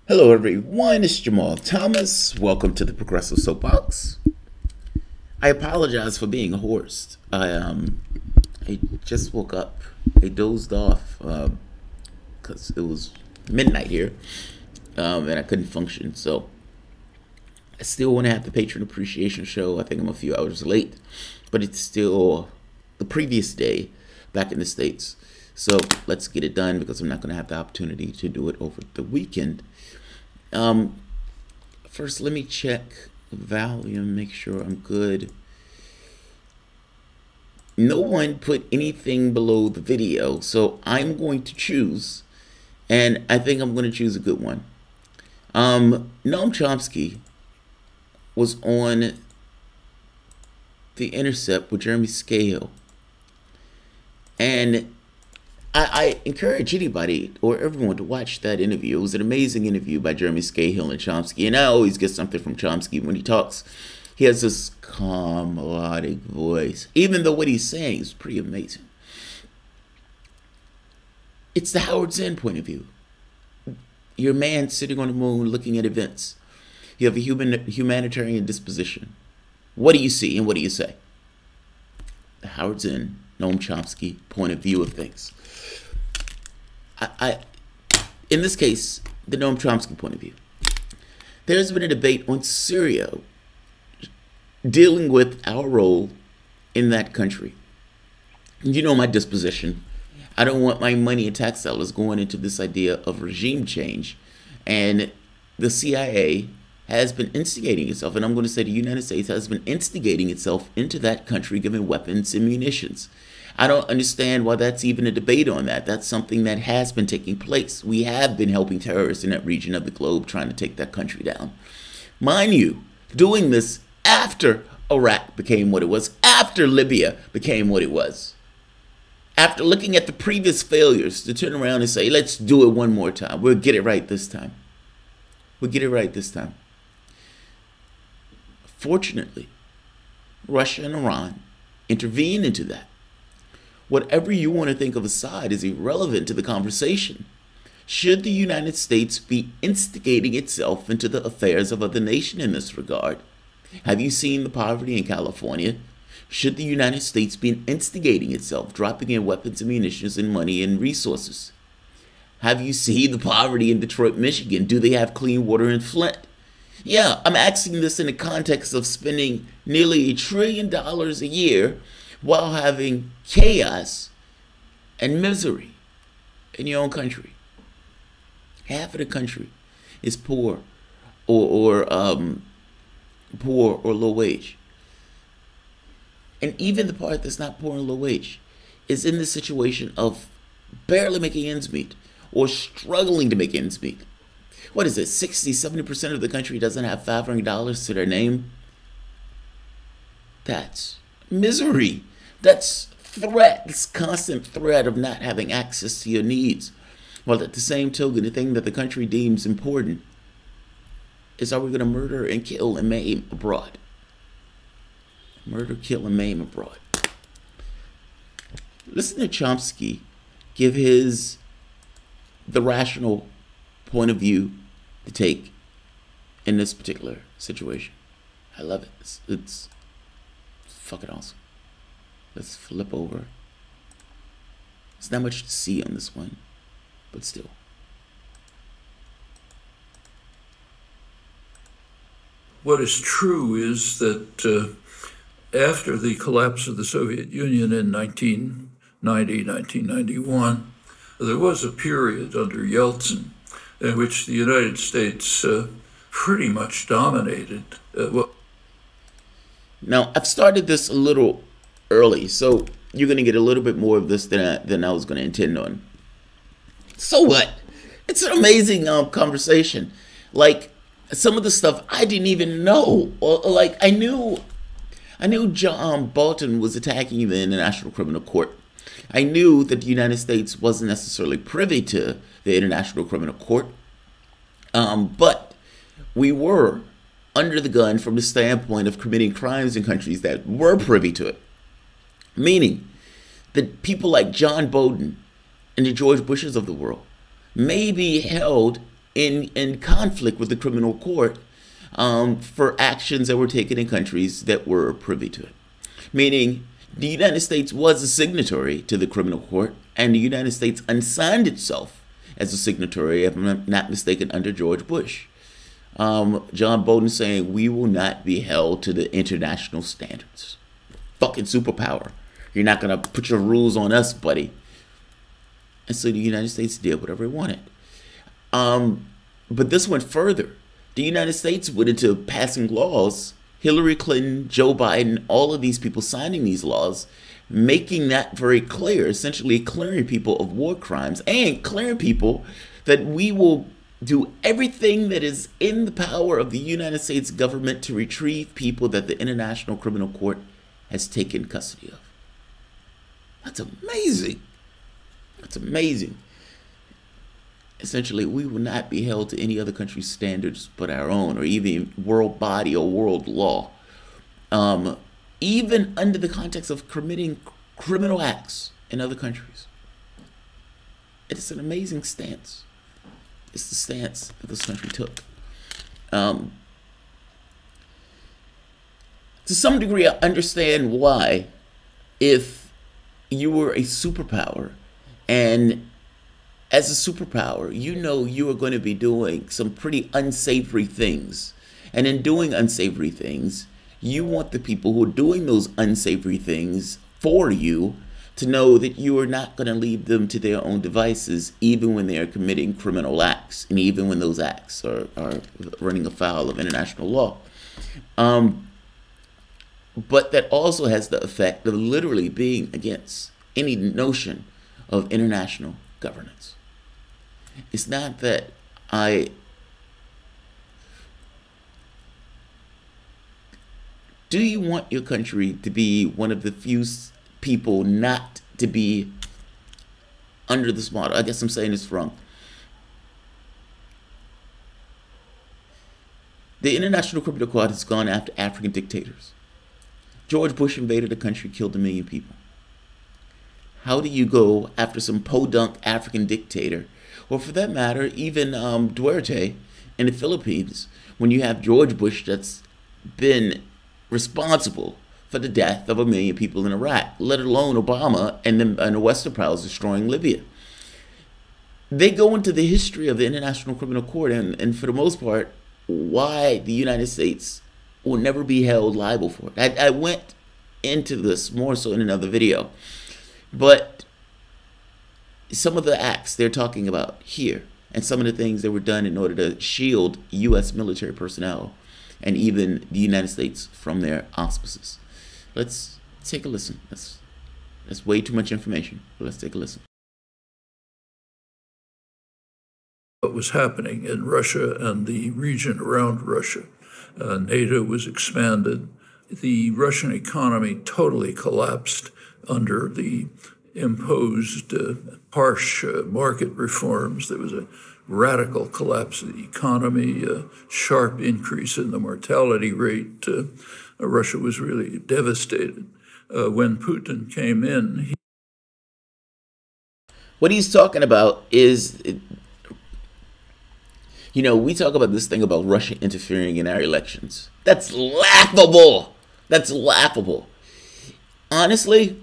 Hello everyone, it's Jamarl Thomas. Welcome to the Progressive Soapbox. I apologize for being hoarse. I just woke up. I dozed off because it was midnight here and I couldn't function. So I still want to have the patron appreciation show. I think I'm a few hours late, but it's still the previous day back in the States. So let's get it done because I'm not going to have the opportunity to do it over the weekend. First, let me check the volume, make sure I'm good. No one put anything below the video, so I'm going to choose, and I think I'm going to choose a good one. Noam Chomsky was on The Intercept with Jeremy Scahill, and I encourage anybody or everyone to watch that interview. It was an amazing interview by Jeremy Scahill and Chomsky, and I always get something from Chomsky when he talks. He has this calm, melodic voice, even though what he's saying is pretty amazing. It's the Howard Zinn point of view. You're a man sitting on the moon looking at events. You have a humanitarian disposition. What do you see and what do you say? The Howard Zinn, Noam Chomsky point of view of things. In this case, the Noam Chomsky point of view. There's been a debate on Syria dealing with our role in that country. You know my disposition. I don't want my money and tax dollars going into this idea of regime change. And the CIA has been instigating itself, and I'm going to say the United States has been instigating itself into that country, giving weapons and munitions. I don't understand why that's even a debate on that. That's something that has been taking place. We have been helping terrorists in that region of the globe trying to take that country down. Mind you, doing this after Iraq became what it was, after Libya became what it was. After looking at the previous failures to turn around and say, let's do it one more time. We'll get it right this time. We'll get it right this time. Fortunately, Russia and Iran intervened into that. Whatever you want to think of Assad is irrelevant to the conversation. Should the United States be instigating itself into the affairs of other nations in this regard? Have you seen the poverty in California? Should the United States be instigating itself, dropping in weapons and munitions and money and resources? Have you seen the poverty in Detroit, Michigan? Do they have clean water in Flint? Yeah, I'm asking this in the context of spending nearly $1 trillion a year while having chaos and misery in your own country. Half of the country is poor or low wage. And even the part that's not poor and low wage is in the situation of barely making ends meet or struggling to make ends meet. What is it? 60-70% of the country doesn't have $500 to their name. That's misery. That's threat. This constant threat of not having access to your needs. While at the same token, the thing that the country deems important is, are we going to murder and kill and maim abroad? Murder, kill, and maim abroad. Listen to Chomsky give the rational point of view to take in this particular situation. I love it. It's fucking awesome. Let's flip over. There's not much to see on this one, but still. What is true is that after the collapse of the Soviet Union in 1990, 1991, there was a period under Yeltsin in which the United States pretty much dominated. Now, I've started this a little early, so you're going to get a little bit more of this than I was going to intend on. So what? It's an amazing conversation. Like, some of the stuff I didn't even know. Or like, I knew John Bolton was attacking the International Criminal Court. I knew that the United States wasn't necessarily privy to the International Criminal Court. But we were under the gun from the standpoint of committing crimes in countries that were privy to it. Meaning that people like John Bolton and the George Bushes of the world may be held in conflict with the criminal court for actions that were taken in countries that were privy to it. Meaning, the United States was a signatory to the criminal court, and the United States unsigned itself as a signatory, if I'm not mistaken, under George Bush. John Bolton saying, we will not be held to the international standards. Fucking superpower. You're not going to put your rules on us, buddy. And so the United States did whatever it wanted. But this went further. The United States went into passing laws, Hillary Clinton, Joe Biden, all of these people signing these laws, making that very clear, essentially clearing people of war crimes and clearing people that we will do everything that is in the power of the United States government to retrieve people that the International Criminal Court has taken custody of. That's amazing. That's amazing. Essentially, we will not be held to any other country's standards but our own, or even world body or world law. Even under the context of committing criminal acts in other countries. It's an amazing stance. It's the stance that this country took. To some degree, I understand why, if you were a superpower, and as a superpower, you know you are going to be doing some pretty unsavory things. And in doing unsavory things, you want the people who are doing those unsavory things for you to know that you are not going to leave them to their own devices, even when they are committing criminal acts, and even when those acts are running afoul of international law. But that also has the effect of literally being against any notion of international governance. It's not that do you want your country to be one of the few people not to be under this model? I guess I'm saying this wrong. The International Criminal Court has gone after African dictators. George Bush invaded a country, killed 1 million people. How do you go after some podunk African dictator, or for that matter, even Duterte in the Philippines, when you have George Bush that's been responsible for the death of 1 million people in Iraq, let alone Obama and the Western powers destroying Libya? They go into the history of the International Criminal Court, and for the most part, why the United States will never be held liable for it. I went into this more so in another video, but some of the acts they're talking about here, and some of the things that were done in order to shield U.S. military personnel and even the United States from their auspices. Let's take a listen. That's way too much information, but let's take a listen. What was happening in Russia and the region around Russia. NATO was expanded. The Russian economy totally collapsed under the imposed harsh market reforms. There was a radical collapse of the economy, a sharp increase in the mortality rate. Russia was really devastated. When Putin came in, what he's talking about is, you know, we talk about this thing about Russia interfering in our elections. That's laughable. That's laughable. Honestly,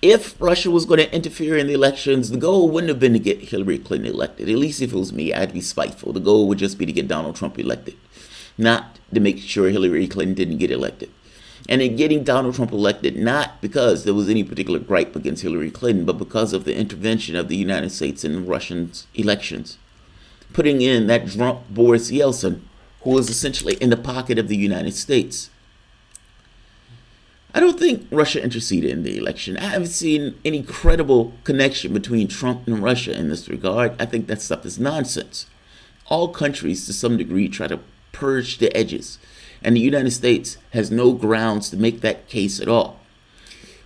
if Russia was going to interfere in the elections, the goal wouldn't have been to get Hillary Clinton elected. At least if it was me, I'd be spiteful. The goal would just be to get Donald Trump elected, not to make sure Hillary Clinton didn't get elected. And in getting Donald Trump elected, not because there was any particular gripe against Hillary Clinton, but because of the intervention of the United States in Russian elections, putting in that drunk Boris Yeltsin, who was essentially in the pocket of the United States. I don't think Russia interceded in the election. I haven't seen any credible connection between Trump and Russia in this regard. I think that stuff is nonsense. All countries, to some degree, try to purge the edges, and the United States has no grounds to make that case at all.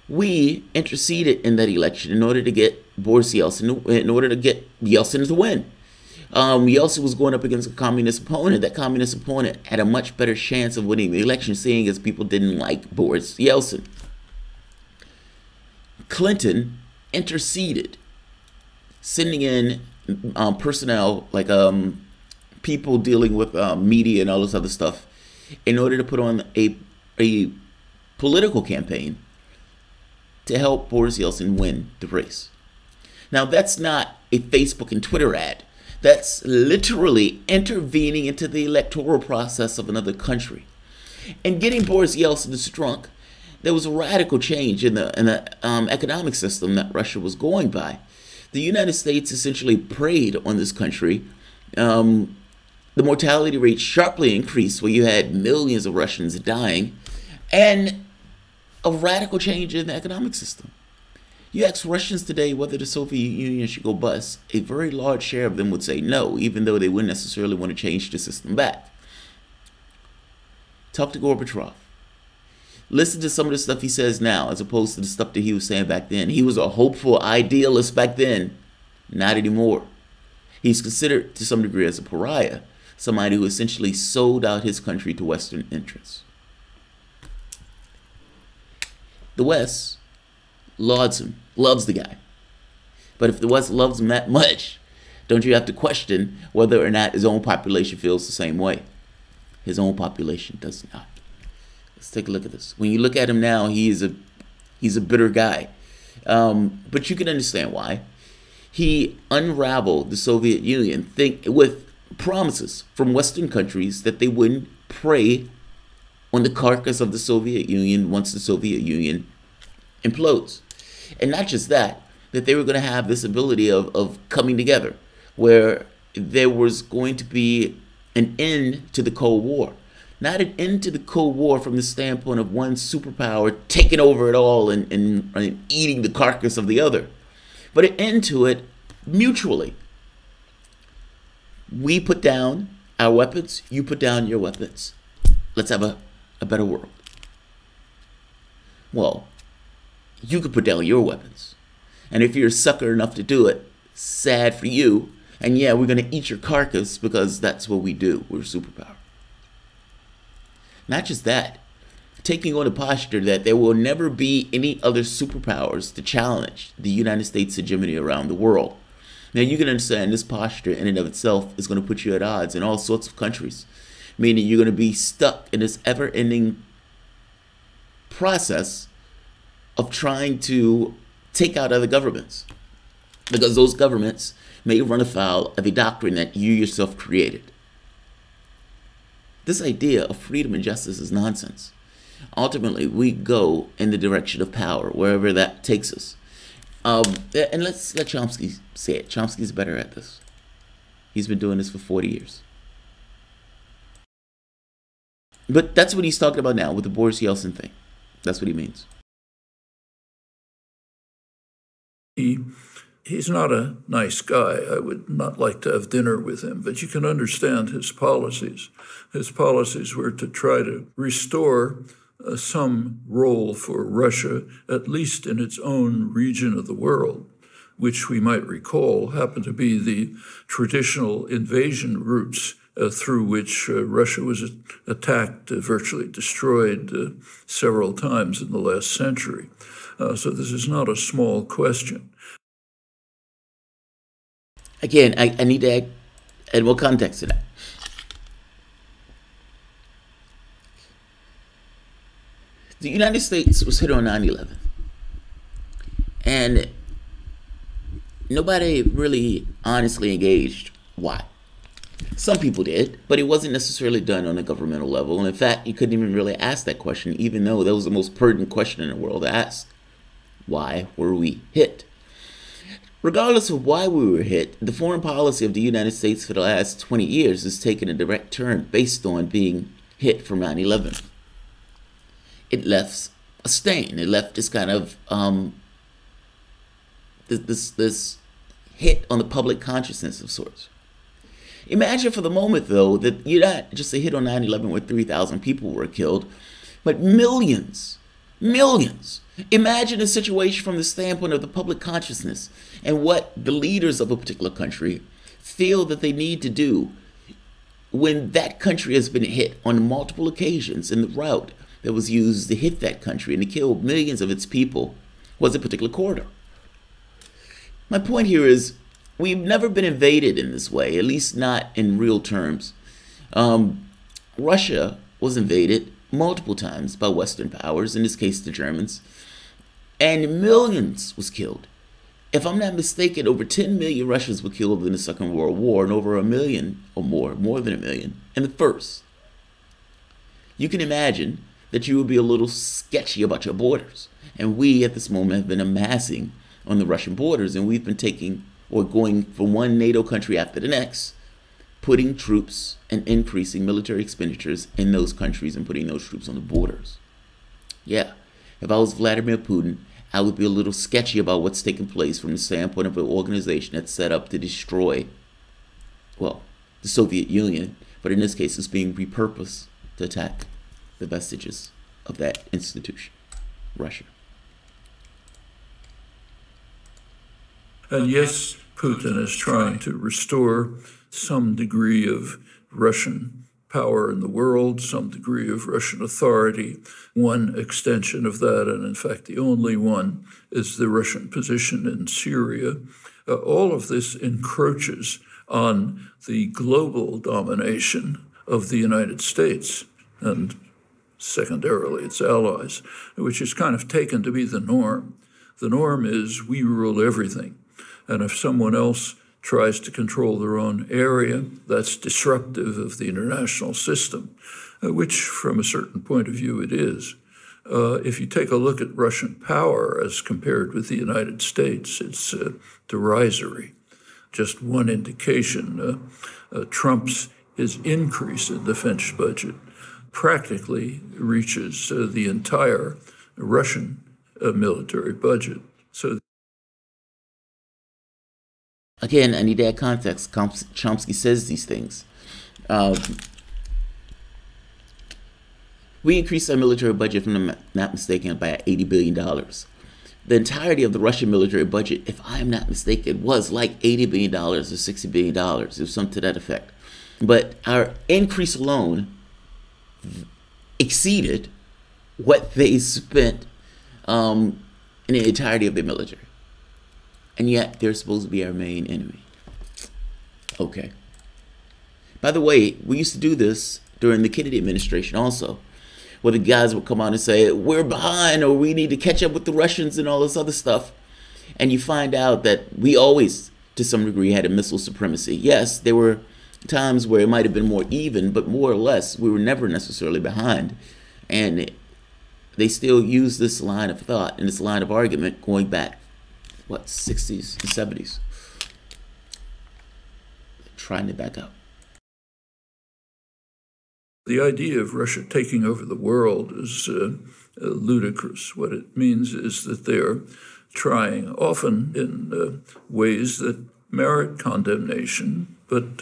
We interceded in that election in order to get Boris Yeltsin, in order to get Yeltsin to win. Yeltsin was going up against a communist opponent. That communist opponent had a much better chance of winning the election, seeing as people didn't like Boris Yeltsin. Clinton interceded, sending in personnel like people dealing with media and all this other stuff in order to put on a political campaign to help Boris Yeltsin win the race. Now, that's not a Facebook and Twitter ad. That's literally intervening into the electoral process of another country. And getting Boris Yeltsin to strunk, there was a radical change in the economic system that Russia was going by. The United States essentially preyed on this country. The mortality rate sharply increased, where you had millions of Russians dying, and a radical change in the economic system. You ask Russians today whether the Soviet Union should go bust, a very large share of them would say no, even though they wouldn't necessarily want to change the system back. Talk to Gorbachev. Listen to some of the stuff he says now as opposed to the stuff that he was saying back then. He was a hopeful idealist back then. Not anymore. He's considered to some degree as a pariah, somebody who essentially sold out his country to Western interests. The West lauds him, loves the guy. But if the West loves him that much, don't you have to question whether or not his own population feels the same way? His own population does not. Let's take a look at this. When you look at him now, he's a bitter guy. But you can understand why. He unraveled the Soviet Union with promises from Western countries that they wouldn't prey on the carcass of the Soviet Union once the Soviet Union implodes. And not just that they were going to have this ability of coming together, where there was going to be an end to the Cold War. Not an end to the Cold War from the standpoint of one superpower taking over it all and eating the carcass of the other, but an end to it mutually. We put down our weapons, you put down your weapons. Let's have a better world. Well, you could put down your weapons. And if you're a sucker enough to do it, sad for you. And yeah, we're going to eat your carcass because that's what we do. We're a superpower. Not just that, taking on a posture that there will never be any other superpowers to challenge the United States' hegemony around the world. Now, you can understand this posture in and of itself is going to put you at odds in all sorts of countries, meaning you're going to be stuck in this ever-ending process of trying to take out other governments, because those governments may run afoul of a doctrine that you yourself created. This idea of freedom and justice is nonsense. Ultimately, we go in the direction of power, wherever that takes us. And let's let Chomsky say it. Chomsky's better at this. He's been doing this for 40 years. But that's what he's talking about now with the Boris Yeltsin thing. That's what he means. He's not a nice guy. I would not like to have dinner with him, but you can understand his policies. His policies were to try to restore some role for Russia, at least in its own region of the world, which we might recall happened to be the traditional invasion routes through which Russia was attacked, virtually destroyed several times in the last century. So this is not a small question. Again, I need to add more context to that. The United States was hit on 9/11. And nobody really honestly engaged why. Some people did, but it wasn't necessarily done on a governmental level. And in fact, you couldn't even really ask that question, even though that was the most pertinent question in the world to ask. Why were we hit? Regardless of why we were hit, the foreign policy of the United States for the last 20 years has taken a direct turn based on being hit from 9/11. It left a stain. It left this kind of this hit on the public consciousness of sorts. Imagine for the moment, though, that you're not just a hit on 9/11 where 3,000 people were killed, but millions. Imagine a situation from the standpoint of the public consciousness and what the leaders of a particular country feel that they need to do when that country has been hit on multiple occasions, and the route that was used to hit that country and to kill millions of its people was a particular corridor. My point here is, we've never been invaded in this way, at least not in real terms. Russia was invaded multiple times by Western powers, in this case the Germans, and millions was killed. If I'm not mistaken, over 10 million Russians were killed in the Second World War, and over 1 million or more than 1 million, in the First. You can imagine that you would be a little sketchy about your borders. And we, at this moment, have been amassing on the Russian borders, and we've been taking, or going from one NATO country after the next, putting troops and increasing military expenditures in those countries and putting those troops on the borders. Yeah, if I was Vladimir Putin, I would be a little sketchy about what's taking place from the standpoint of an organization that's set up to destroy, well, the Soviet Union, but in this case it's being repurposed to attack the vestiges of that institution, Russia. And yes, Putin is trying to restore some degree of Russian power in the world, some degree of Russian authority. One extension of that, and in fact the only one, is the Russian position in Syria. All of this encroaches on the global domination of the United States and secondarily its allies, which is kind of taken to be the norm. The norm is we rule everything. And if someone else tries to control their own area, that's disruptive of the international system, which from a certain point of view it is. If you take a look at Russian power as compared with the United States, it's derisory. Just one indication, Trump's his increase in defense budget practically reaches the entire Russian military budget. So again, I need to add context. Chomsky says these things. We increased our military budget, if I'm not mistaken, by $80 billion. The entirety of the Russian military budget, if I'm not mistaken, was like $80 billion or $60 billion. It was something to that effect. But our increase alone exceeded what they spent in the entirety of their military. And yet, they're supposed to be our main enemy. Okay. By the way, we used to do this during the Kennedy administration also, where the guys would come out and say, we're behind, or we need to catch up with the Russians and all this other stuff. And you find out that we always, to some degree, had a missile supremacy. Yes, there were times where it might have been more even, but more or less, we were never necessarily behind. And they still use this line of thought and this line of argument going back, what, 60s and 70s. Trying to back up. The idea of Russia taking over the world is ludicrous. What it means is that they're trying, often in ways that merit condemnation, but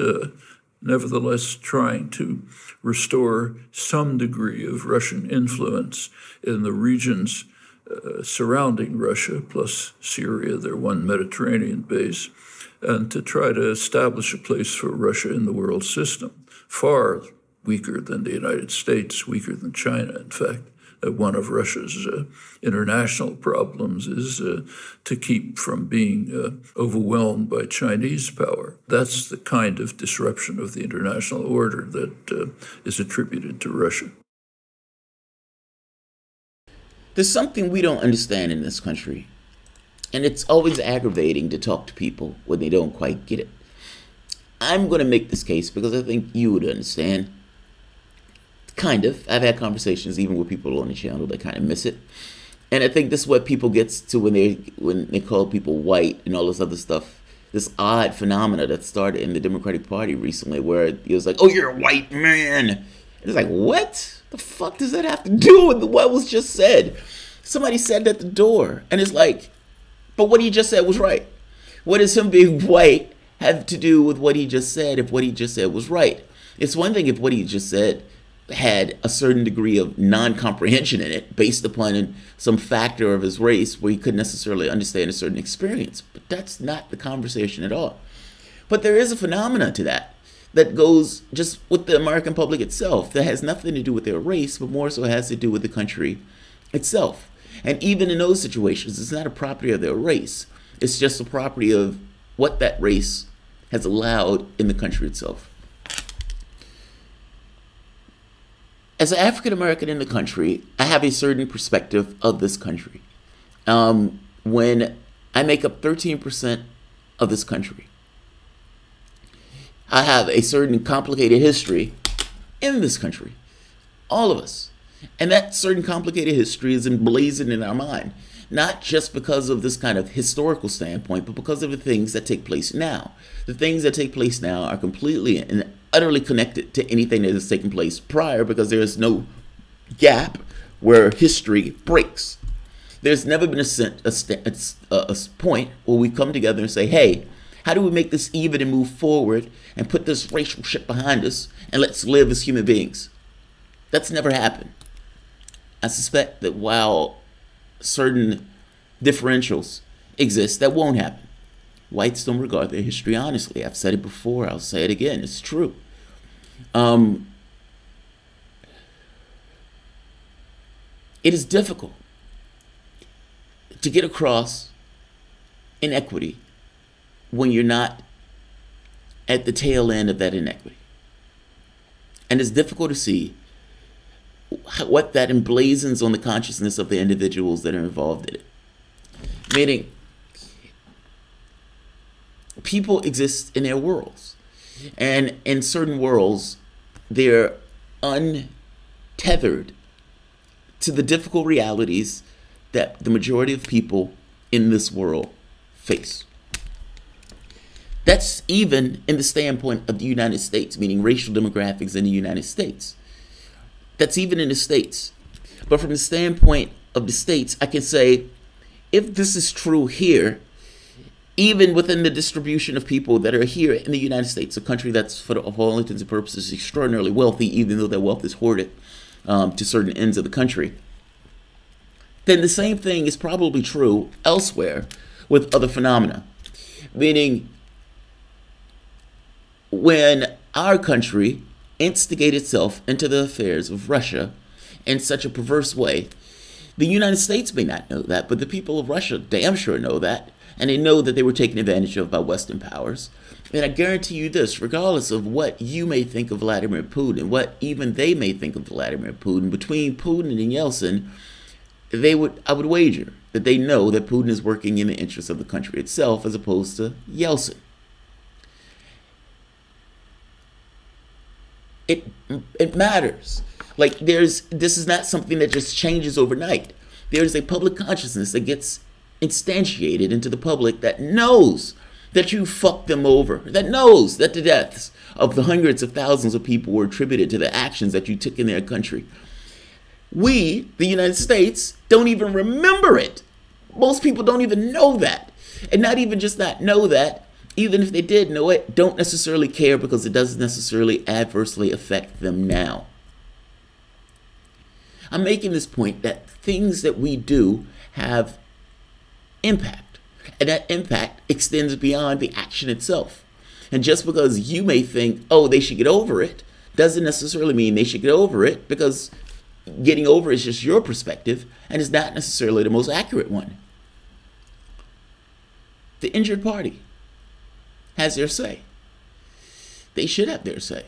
nevertheless trying to restore some degree of Russian influence in the regions surrounding Russia, plus Syria, their one Mediterranean base, and to try to establish a place for Russia in the world system, far weaker than the United States, weaker than China, in fact. One of Russia's international problems is to keep from being overwhelmed by Chinese power. That's the kind of disruption of the international order that is attributed to Russia. There's something we don't understand in this country, and it's always aggravating to talk to people when they don't quite get it. I'm going to make this case because I think you would understand. Kind of. I've had conversations even with people on the channel that kind of miss it. And I think this is what people get to when they call people white and all this other stuff. This odd phenomena that started in the Democratic Party recently where it was like, oh, you're a white man. And it's like, what? The fuck does that have to do with what was just said? Somebody said at the door. And it's like, but what he just said was right. What does him being white have to do with what he just said if what he just said was right? It's one thing if what he just said had a certain degree of non-comprehension in it based upon some factor of his race where he couldn't necessarily understand a certain experience. But that's not the conversation at all. But there is a phenomena to that goes just with the American public itself that has nothing to do with their race, but more so has to do with the country itself. And even in those situations, it's not a property of their race. It's just a property of what that race has allowed in the country itself. As an African American in the country, I have a certain perspective of this country. When I make up 13% of this country, I have a certain complicated history in this country, all of us. And that certain complicated history is emblazoned in our mind, not just because of this kind of historical standpoint, but because of the things that take place now. The things that take place now are completely and utterly connected to anything that has taken place prior, because there is no gap where history breaks. There's never been a point where we come together and say, hey, how do we make this even and move forward and put this racial shit behind us and let's live as human beings? That's never happened. I suspect that while certain differentials exist, that won't happen. Whites don't regard their history honestly. I've said it before. I'll say it again. It's true. It is difficult to get across inequity when you're not at the tail end of that inequity. And it's difficult to see what that emblazons on the consciousness of the individuals that are involved in it. Meaning, people exist in their worlds. And in certain worlds, they're untethered to the difficult realities that the majority of people in this world face. That's even in the standpoint of the United States, meaning racial demographics in the United States. That's even in the States. But from the standpoint of the States, I can say, if this is true here, even within the distribution of people that are here in the United States, a country that's, for all intents and purposes, extraordinarily wealthy, even though that wealth is hoarded to certain ends of the country, then the same thing is probably true elsewhere with other phenomena. Meaning, when our country instigated itself into the affairs of Russia in such a perverse way, the United States may not know that, but the people of Russia damn sure know that, and they know that they were taken advantage of by Western powers. And I guarantee you this, regardless of what you may think of Vladimir Putin, what even they may think of Vladimir Putin, between Putin and Yeltsin, I would wager that they know that Putin is working in the interests of the country itself as opposed to Yeltsin. It matters. Like, this is not something that just changes overnight. There's a public consciousness that gets instantiated into the public that knows that you fucked them over, that knows that the deaths of the hundreds of thousands of people were attributed to the actions that you took in their country. We, the United States, don't even remember it. Most people don't even know that. And not even just not know that, even if they did know it, don't necessarily care because it doesn't necessarily adversely affect them now. I'm making this point that things that we do have impact, and that impact extends beyond the action itself. And just because you may think, oh, they should get over it, doesn't necessarily mean they should get over it, because getting over is just your perspective and is not necessarily the most accurate one. The injured party has their say. They should have their say.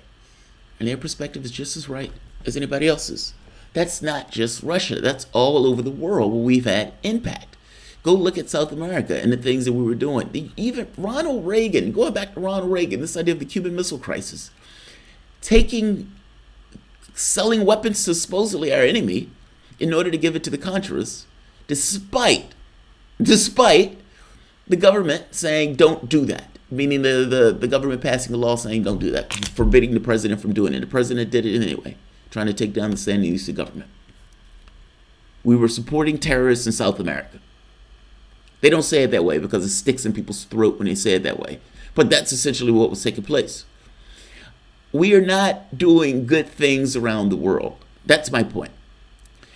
And their perspective is just as right as anybody else's. That's not just Russia. That's all over the world where we've had impact. Go look at South America and the things that we were doing. Even Ronald Reagan, going back to Ronald Reagan, this idea of the Cuban Missile Crisis, selling weapons to supposedly our enemy in order to give it to the Contras, despite the government saying don't do that. Meaning the government passing a law saying don't do that, forbidding the president from doing it. The president did it anyway, trying to take down the Sandinista government. We were supporting terrorists in South America. They don't say it that way because it sticks in people's throat when they say it that way. But that's essentially what was taking place. We are not doing good things around the world. That's my point.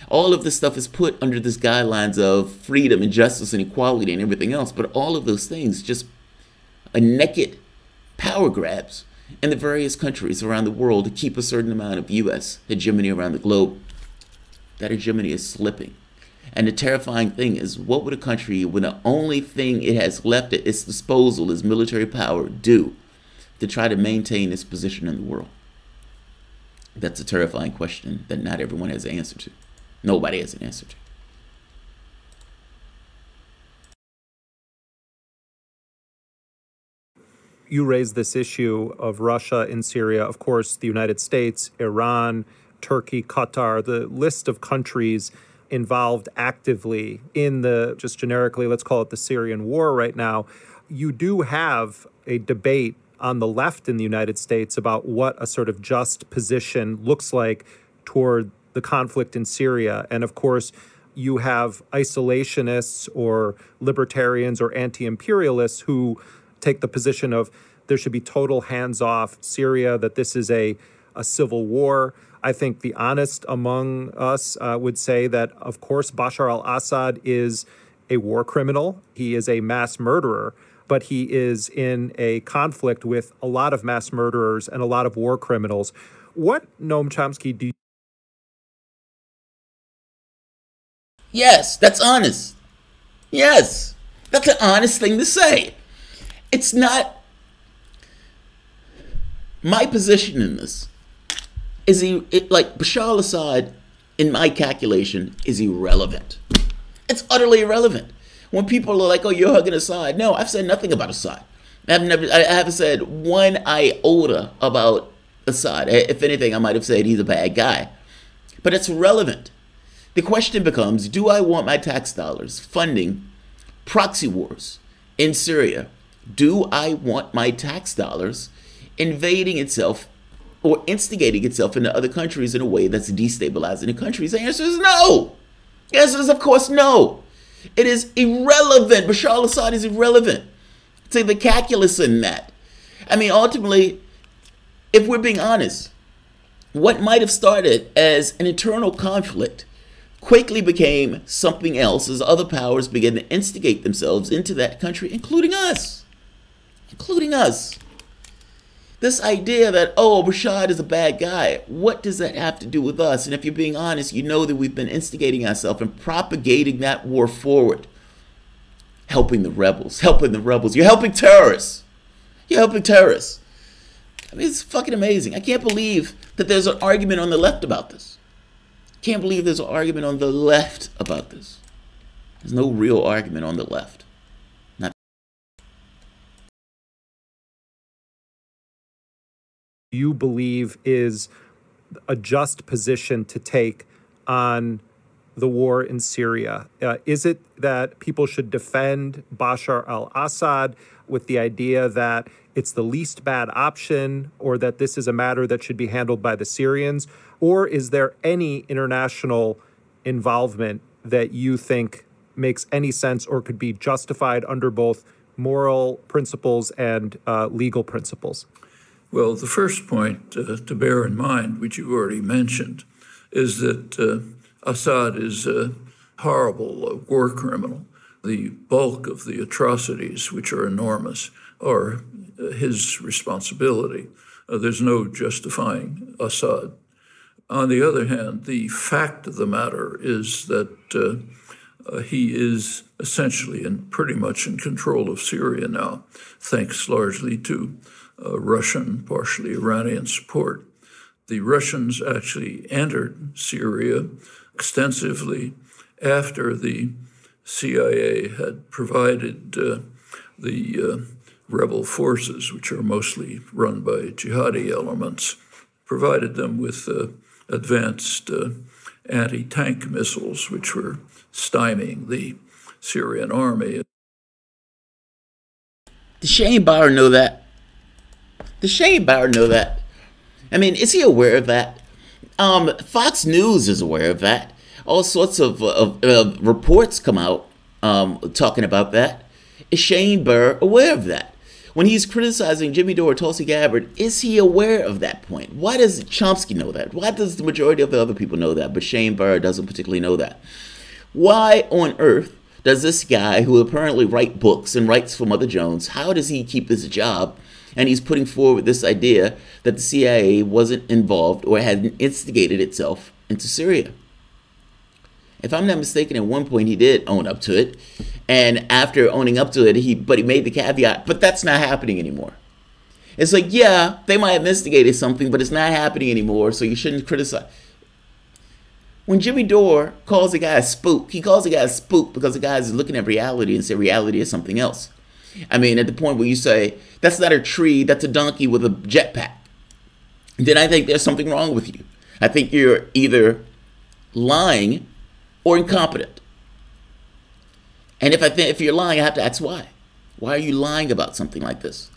All of this stuff is put under this guidelines of freedom and justice and equality and everything else. But all of those things just a naked power grabs in the various countries around the world to keep a certain amount of U.S. hegemony around the globe. That hegemony is slipping. And the terrifying thing is, what would a country, when the only thing it has left at its disposal is military power, do to try to maintain its position in the world? That's a terrifying question that not everyone has an answer to. Nobody has an answer to. You raised this issue of Russia in Syria, of course, the United States, Iran, Turkey, Qatar, the list of countries involved actively in the, just generically, let's call it the Syrian war right now. You do have a debate on the left in the United States about what a sort of just position looks like toward the conflict in Syria. And of course, you have isolationists or libertarians or anti-imperialists who take the position of there should be total hands-off Syria, that this is a civil war. I think the honest among us would say that, of course, Bashar al-Assad is a war criminal. He is a mass murderer, but he is in a conflict with a lot of mass murderers and a lot of war criminals. What, Noam Chomsky, do you... Yes, that's honest. Yes, that's an honest thing to say. It's not... My position in this is, like Bashar al-Assad, in my calculation, is irrelevant. It's utterly irrelevant. When people are like, oh, you're hugging Assad. No, I've said nothing about Assad. I haven't said one iota about Assad. If anything, I might have said he's a bad guy. But it's irrelevant. The question becomes, do I want my tax dollars funding proxy wars in Syria? Do I want my tax dollars invading itself or instigating itself into other countries in a way that's destabilizing the countries? The answer is no. The answer is, of course, no. It is irrelevant. Bashar al-Assad is irrelevant to the calculus in that. I mean, ultimately, if we're being honest, what might have started as an internal conflict quickly became something else as other powers began to instigate themselves into that country, including us. Including us. This idea that, oh, Bashar is a bad guy, what does that have to do with us? And if you're being honest, you know that we've been instigating ourselves and propagating that war forward. Helping the rebels, helping the rebels. You're helping terrorists. You're helping terrorists. I mean, it's fucking amazing. I can't believe that there's an argument on the left about this. Can't believe there's an argument on the left about this. There's no real argument on the left. You believe is a just position to take on the war in Syria? Is it that people should defend Bashar al-Assad with the idea that it's the least bad option, or that this is a matter that should be handled by the Syrians? Or is there any international involvement that you think makes any sense or could be justified under both moral principles and legal principles? Well, the first point to bear in mind, which you already mentioned, is that Assad is a horrible war criminal. The bulk of the atrocities, which are enormous, are his responsibility. There's no justifying Assad. On the other hand, the fact of the matter is that he is essentially and pretty much in control of Syria now, thanks largely to Russian, partially Iranian support. The Russians actually entered Syria extensively after the CIA had provided the rebel forces, which are mostly run by jihadi elements, provided them with advanced anti-tank missiles, which were stymieing the Syrian army. Does Shane Bauer know that? Does Shane Bauer know that? I mean, is he aware of that? Fox News is aware of that. All sorts of reports come out talking about that. Is Shane Bauer aware of that? When he's criticizing Jimmy Dore or Tulsi Gabbard, is he aware of that point? Why does Chomsky know that? Why does the majority of the other people know that, but Shane Bauer doesn't particularly know that? Why on earth does this guy, who apparently writes books and writes for Mother Jones, how does he keep his job? And he's putting forward this idea that the CIA wasn't involved or hadn't instigated itself into Syria. If I'm not mistaken, at one point he did own up to it. And after owning up to it, he made the caveat, but that's not happening anymore. It's like, yeah, they might have instigated something, but it's not happening anymore, so you shouldn't criticize. When Jimmy Dore calls a guy a spook, he calls a guy a spook because the guy is looking at reality and say reality is something else. I mean, at the point where you say, that's not a tree, that's a donkey with a jetpack, then I think there's something wrong with you. I think you're either lying or incompetent. And if you're lying, I have to ask why. Why are you lying about something like this?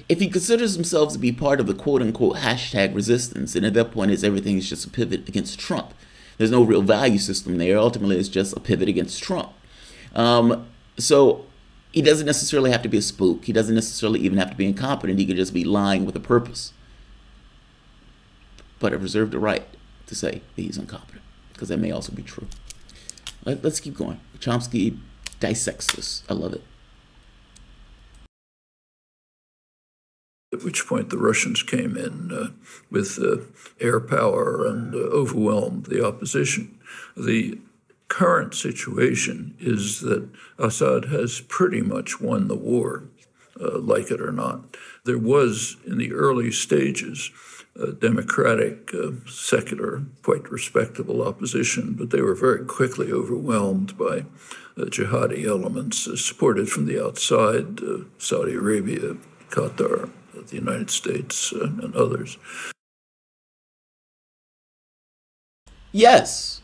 If he considers himself to be part of the quote-unquote hashtag resistance, and at that point everything is just a pivot against Trump. There's no real value system there. Ultimately, it's just a pivot against Trump. So he doesn't necessarily have to be a spook. He doesn't necessarily even have to be incompetent. He could just be lying with a purpose. But I reserve the right to say that he's incompetent, because that may also be true. Let's keep going. Chomsky dissects this. I love it. At which point the Russians came in with air power and overwhelmed the opposition. The current situation is that Assad has pretty much won the war, like it or not. There was, in the early stages, democratic, secular, quite respectable opposition, but they were very quickly overwhelmed by jihadi elements supported from the outside, Saudi Arabia, Qatar, the United States, and others. Yes.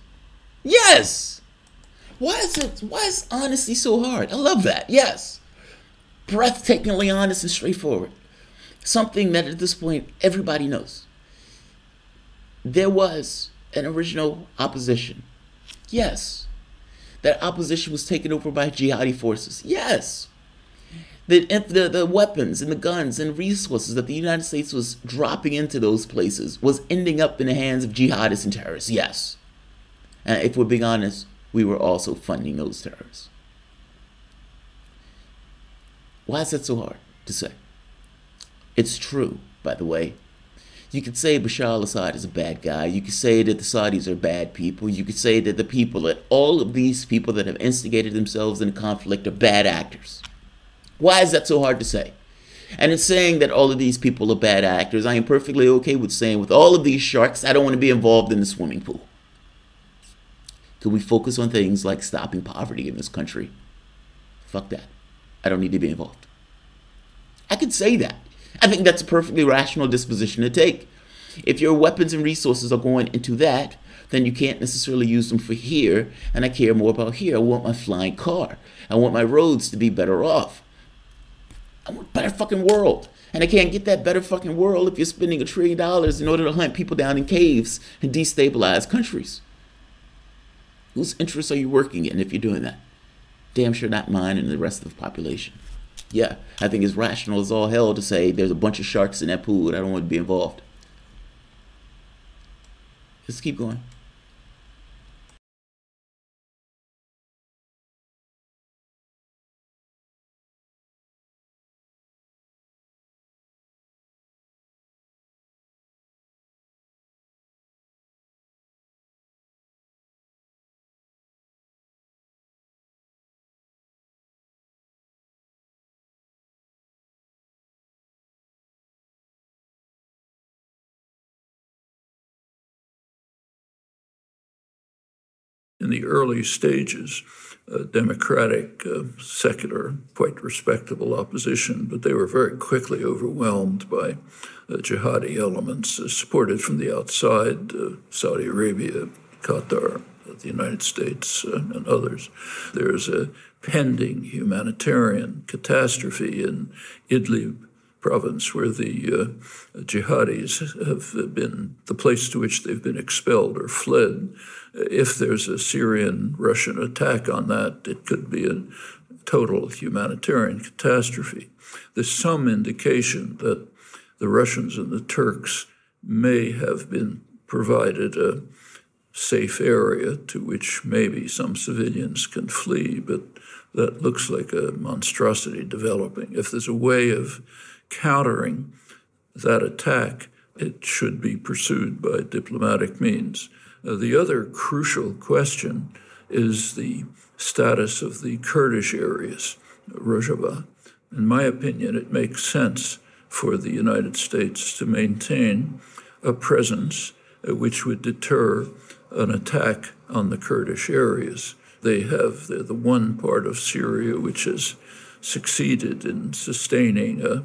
Yes. Why is honesty so hard? I love that. Yes. Breathtakingly honest and straightforward. Something that at this point everybody knows. There was an original opposition. Yes. That opposition was taken over by jihadi forces. Yes. The weapons and the guns and resources that the United States was dropping into those places was ending up in the hands of jihadists and terrorists. Yes. And if we're being honest, we were also funding those terrorists. Why is that so hard to say? It's true, by the way. You could say Bashar al-Assad is a bad guy. You could say that the Saudis are bad people. You could say that all of these people that have instigated themselves in the conflict are bad actors. Why is that so hard to say? And in saying that all of these people are bad actors, I am perfectly okay with saying with all of these sharks, I don't want to be involved in the swimming pool. Could we focus on things like stopping poverty in this country? Fuck that. I don't need to be involved. I could say that. I think that's a perfectly rational disposition to take. If your weapons and resources are going into that, then you can't necessarily use them for here, and I care more about here. I want my flying car. I want my roads to be better off. I want a better fucking world. And I can't get that better fucking world if you're spending $1 trillion in order to hunt people down in caves and destabilize countries. Whose interests are you working in if you're doing that? Damn sure not mine and the rest of the population. Yeah, I think it's rational as all hell to say there's a bunch of sharks in that pool and I don't want to be involved. Let's keep going. In the early stages, democratic, secular, quite respectable opposition, but they were very quickly overwhelmed by jihadi elements supported from the outside, Saudi Arabia, Qatar, the United States, and others. There's a pending humanitarian catastrophe in Idlib province where the jihadis have been, the place to which they've been expelled or fled. If there's a Syrian-Russian attack on that, it could be a total humanitarian catastrophe. There's some indication that the Russians and the Turks may have been provided a safe area to which maybe some civilians can flee, but that looks like a monstrosity developing. If there's a way of countering that attack, it should be pursued by diplomatic means. The other crucial question is the status of the Kurdish areas, Rojava. In my opinion, it makes sense for the United States to maintain a presence which would deter an attack on the Kurdish areas. They're the one part of Syria which has succeeded in sustaining a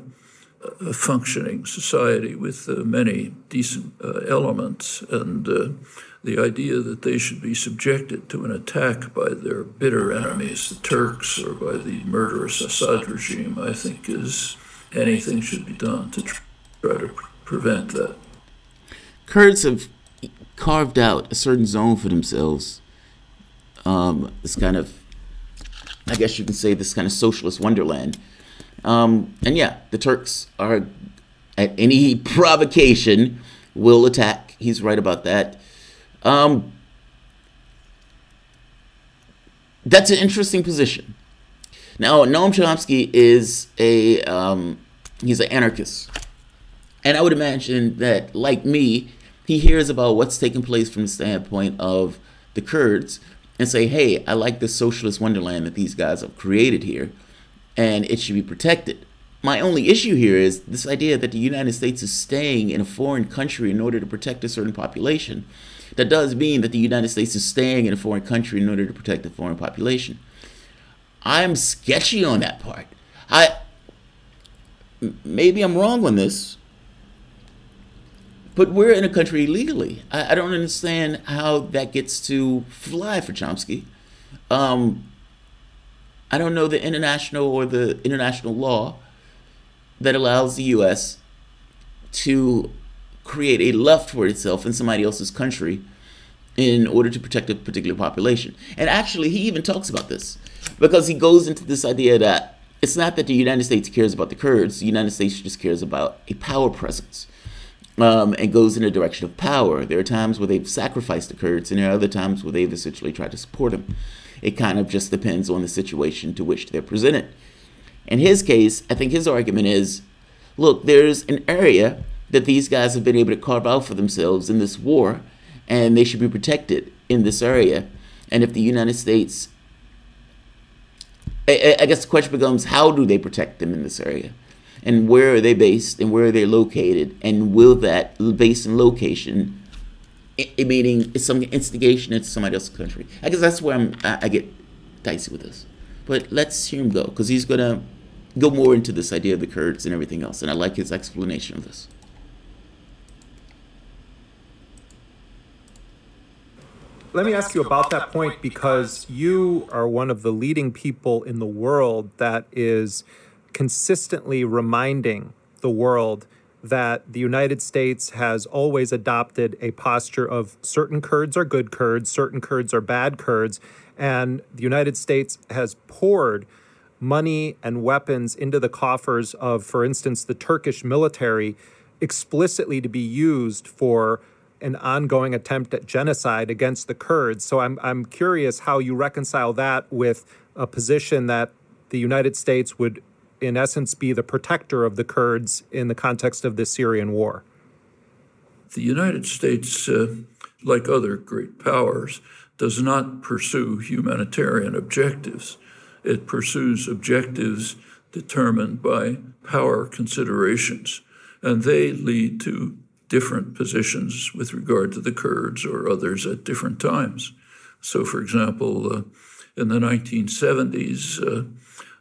functioning society with many decent elements, and the idea that they should be subjected to an attack by their bitter enemies, the Turks, or by the murderous Assad regime, I think anything should be done to try to prevent that. Kurds have carved out a certain zone for themselves. This kind of, I guess you can say, this kind of socialist wonderland. And yeah, the Turks are, at any provocation, will attack. He's right about that. That's an interesting position. Now, Noam Chomsky is he's an anarchist. And I would imagine that, like me, he hears about what's taking place from the standpoint of the Kurds and say, hey, I like this socialist wonderland that these guys have created here, and it should be protected. My only issue here is this idea that the United States is staying in a foreign country in order to protect a certain population. That does mean that the United States is staying in a foreign country in order to protect the foreign population. I'm sketchy on that part. Maybe I'm wrong on this, but we're in a country illegally. I don't understand how that gets to fly for Chomsky. I don't know the international law that allows the U.S. to create a left for itself in somebody else's country in order to protect a particular population. And actually, he even talks about this because he goes into this idea that it's not that the United States cares about the Kurds. The United States just cares about a power presence and goes in a direction of power. There are times where they've sacrificed the Kurds, and there are other times where they've essentially tried to support them. It kind of just depends on the situation to which they're presented. In his case, I think his argument is, look, there's an area that these guys have been able to carve out for themselves in this war, and they should be protected in this area. And if the United States, I guess the question becomes, how do they protect them in this area? And where are they based, and where are they located? And will that base and location, meaning it's some instigation into somebody else's country? I guess that's where I get dicey with this. But let's hear him go, because he's going to go more into this idea of the Kurds and everything else. And I like his explanation of this. Let me ask you about that point, because you are one of the leading people in the world that is consistently reminding the world that the United States has always adopted a posture of certain Kurds are good Kurds, certain Kurds are bad Kurds, and the United States has poured money and weapons into the coffers of, for instance, the Turkish military explicitly to be used for an ongoing attempt at genocide against the Kurds. So I'm curious how you reconcile that with a position that the United States would, in essence, be the protector of the Kurds in the context of the Syrian war. The United States, like other great powers, does not pursue humanitarian objectives. It pursues objectives determined by power considerations, and they lead to different positions with regard to the Kurds or others at different times. So, for example, in the 1970s,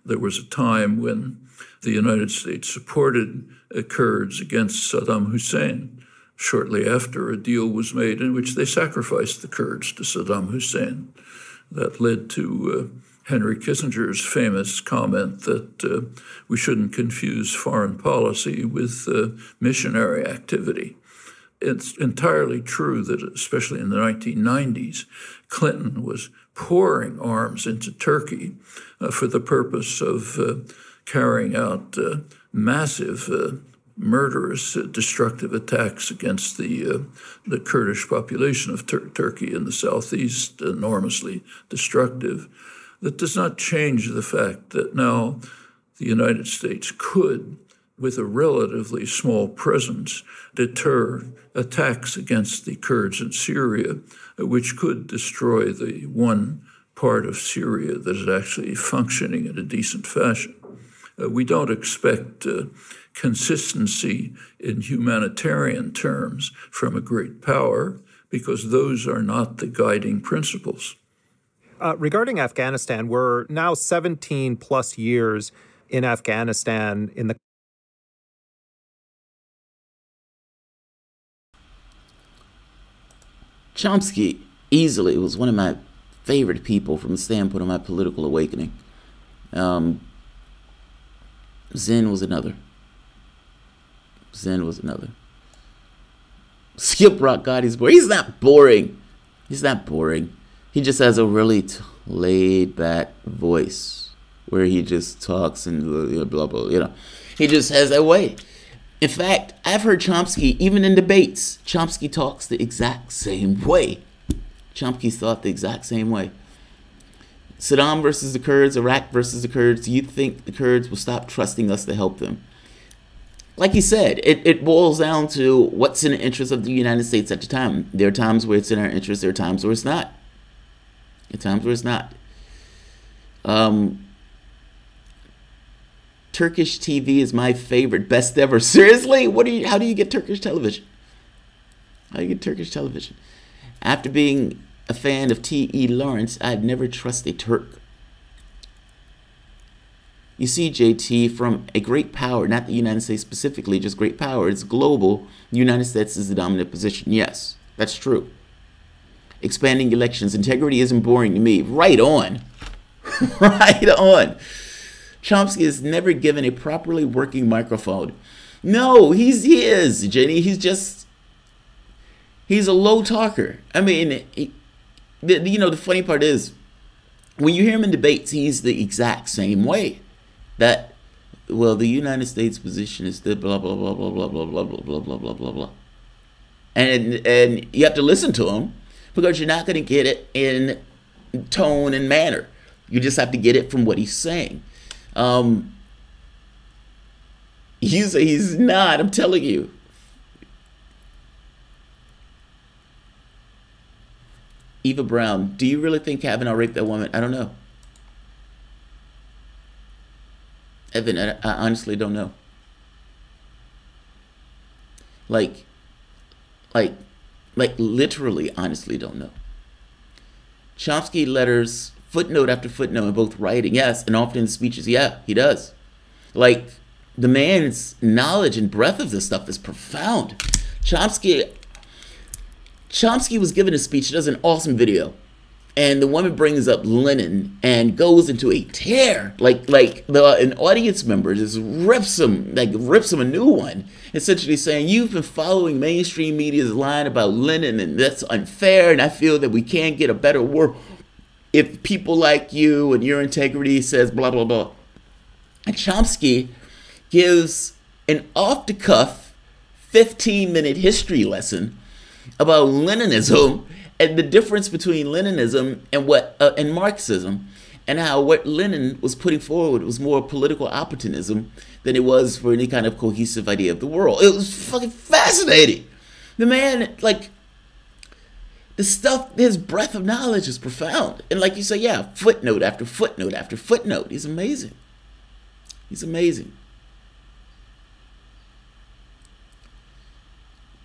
there was a time when the United States supported Kurds against Saddam Hussein. Shortly after, a deal was made in which they sacrificed the Kurds to Saddam Hussein. That led to Henry Kissinger's famous comment that we shouldn't confuse foreign policy with missionary activity. It's entirely true that, especially in the 1990s, Clinton was pouring arms into Turkey for the purpose of carrying out massive, murderous, destructive attacks against the Kurdish population of Turkey in the southeast, enormously destructive. That does not change the fact that now the United States could with a relatively small presence, deter attacks against the Kurds in Syria, which could destroy the one part of Syria that is actually functioning in a decent fashion. We don't expect consistency in humanitarian terms from a great power, because those are not the guiding principles. Regarding Afghanistan, we're now 17 plus years in Afghanistan in the Chomsky easily was one of my favorite people from the standpoint of my political awakening. Zen was another. Skip Rock Gotti's boring. He's not boring. He just has a really laid-back voice where he just talks and blah, blah, you know. He just has that way. In fact, I've heard Chomsky, even in debates, Chomsky talks the exact same way. Chomsky thought the exact same way. Saddam versus the Kurds, Iraq versus the Kurds. Do you think the Kurds will stop trusting us to help them? Like he said, it boils down to what's in the interest of the United States at the time. There are times where it's in our interest. There are times where it's not. Turkish TV is my favorite, best ever. Seriously? How do you get Turkish television? After being a fan of T.E. Lawrence, I'd never trust a Turk. You see, JT, from a great power, not the United States specifically, just great power, it's global. The United States is the dominant position. Yes, that's true. Expanding elections. Integrity isn't boring to me. Right on. Right on. Chomsky has never given a properly working microphone. No, he is, Jenny. He's a low talker. I mean, the funny part is, when you hear him in debates, he's the exact same way. That, well, the United States position is the blah, blah, blah, blah, blah, blah, blah, blah, blah, blah, blah, blah, blah. And you have to listen to him because you're not going to get it in tone and manner. You just have to get it from what he's saying. He's not, I'm telling you. Eva Brown, do you really think Kavanaugh raped that woman? I don't know. Evan, I honestly don't know. Like literally, honestly don't know. Chomsky letters footnote after footnote in both writing, yes, and often in speeches, yeah, he does. Like, the man's knowledge and breadth of this stuff is profound. Chomsky was given a speech, does an awesome video, and the woman brings up Lenin and goes into a tear, an audience member just rips him a new one, essentially saying, you've been following mainstream media's line about Lenin, and that's unfair, and I feel that we can't get a better world if people like you and your integrity says blah, blah, blah. And Chomsky gives an off-the-cuff 15-minute history lesson about Leninism and the difference between Leninism and Marxism, and how what Lenin was putting forward was more political opportunism than it was for any kind of cohesive idea of the world. It was fucking fascinating. The man, the stuff, his breadth of knowledge is profound. And like you say, yeah, footnote after footnote after footnote. He's amazing.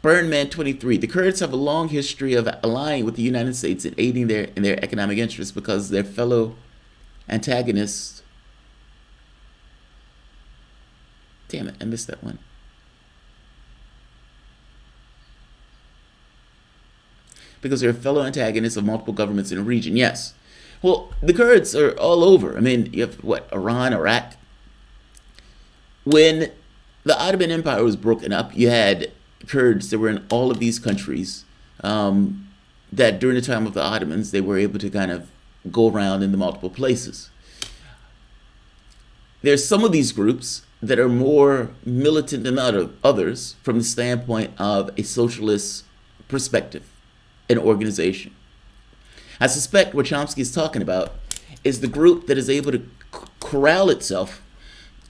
Burnman 23. The Kurds have a long history of allying with the United States and aiding in their economic interests because their fellow antagonists. Damn it, I missed that one. Because they're fellow antagonists of multiple governments in the region. Yes. Well, the Kurds are all over. I mean, you have Iran, Iraq. When the Ottoman Empire was broken up, you had Kurds that were in all of these countries that during the time of the Ottomans, they were able to kind of go around in the multiple places. There's some of these groups that are more militant than others from the standpoint of a socialist perspective and organization. I suspect what Chomsky is talking about is the group that is able to corral itself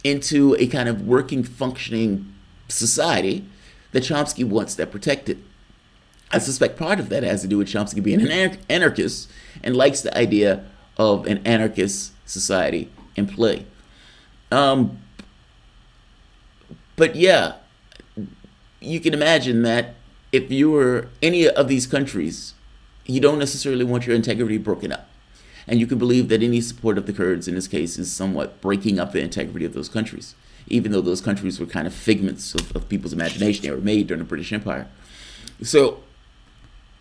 into a kind of working, functioning society that Chomsky wants that protected. I suspect part of that has to do with Chomsky being an anarchist and likes the idea of an anarchist society in play. But yeah, you can imagine that if you were any of these countries, you don't necessarily want your integrity broken up. And you can believe that any support of the Kurds in this case is somewhat breaking up the integrity of those countries, even though those countries were kind of figments of people's imagination. They were made during the British Empire. So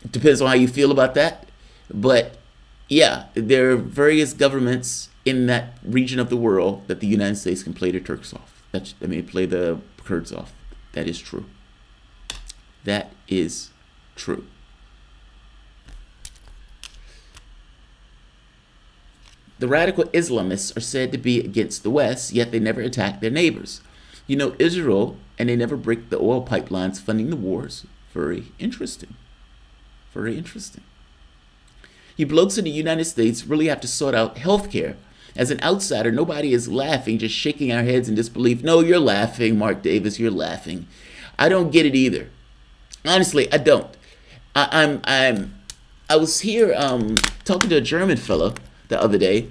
it depends on how you feel about that. But yeah, there are various governments in that region of the world that the United States can play the Turks off. Play the Kurds off. That is true. That is true. The radical Islamists are said to be against the West, yet they never attack their neighbors. You know, Israel, and they never break the oil pipelines funding the wars. Very interesting. Very interesting. You blokes in the United States really have to sort out healthcare. As an outsider, nobody is laughing, just shaking our heads in disbelief. No, you're laughing, Mark Davis, you're laughing. I don't get it either. Honestly, I don't. I was here talking to a German fellow the other day,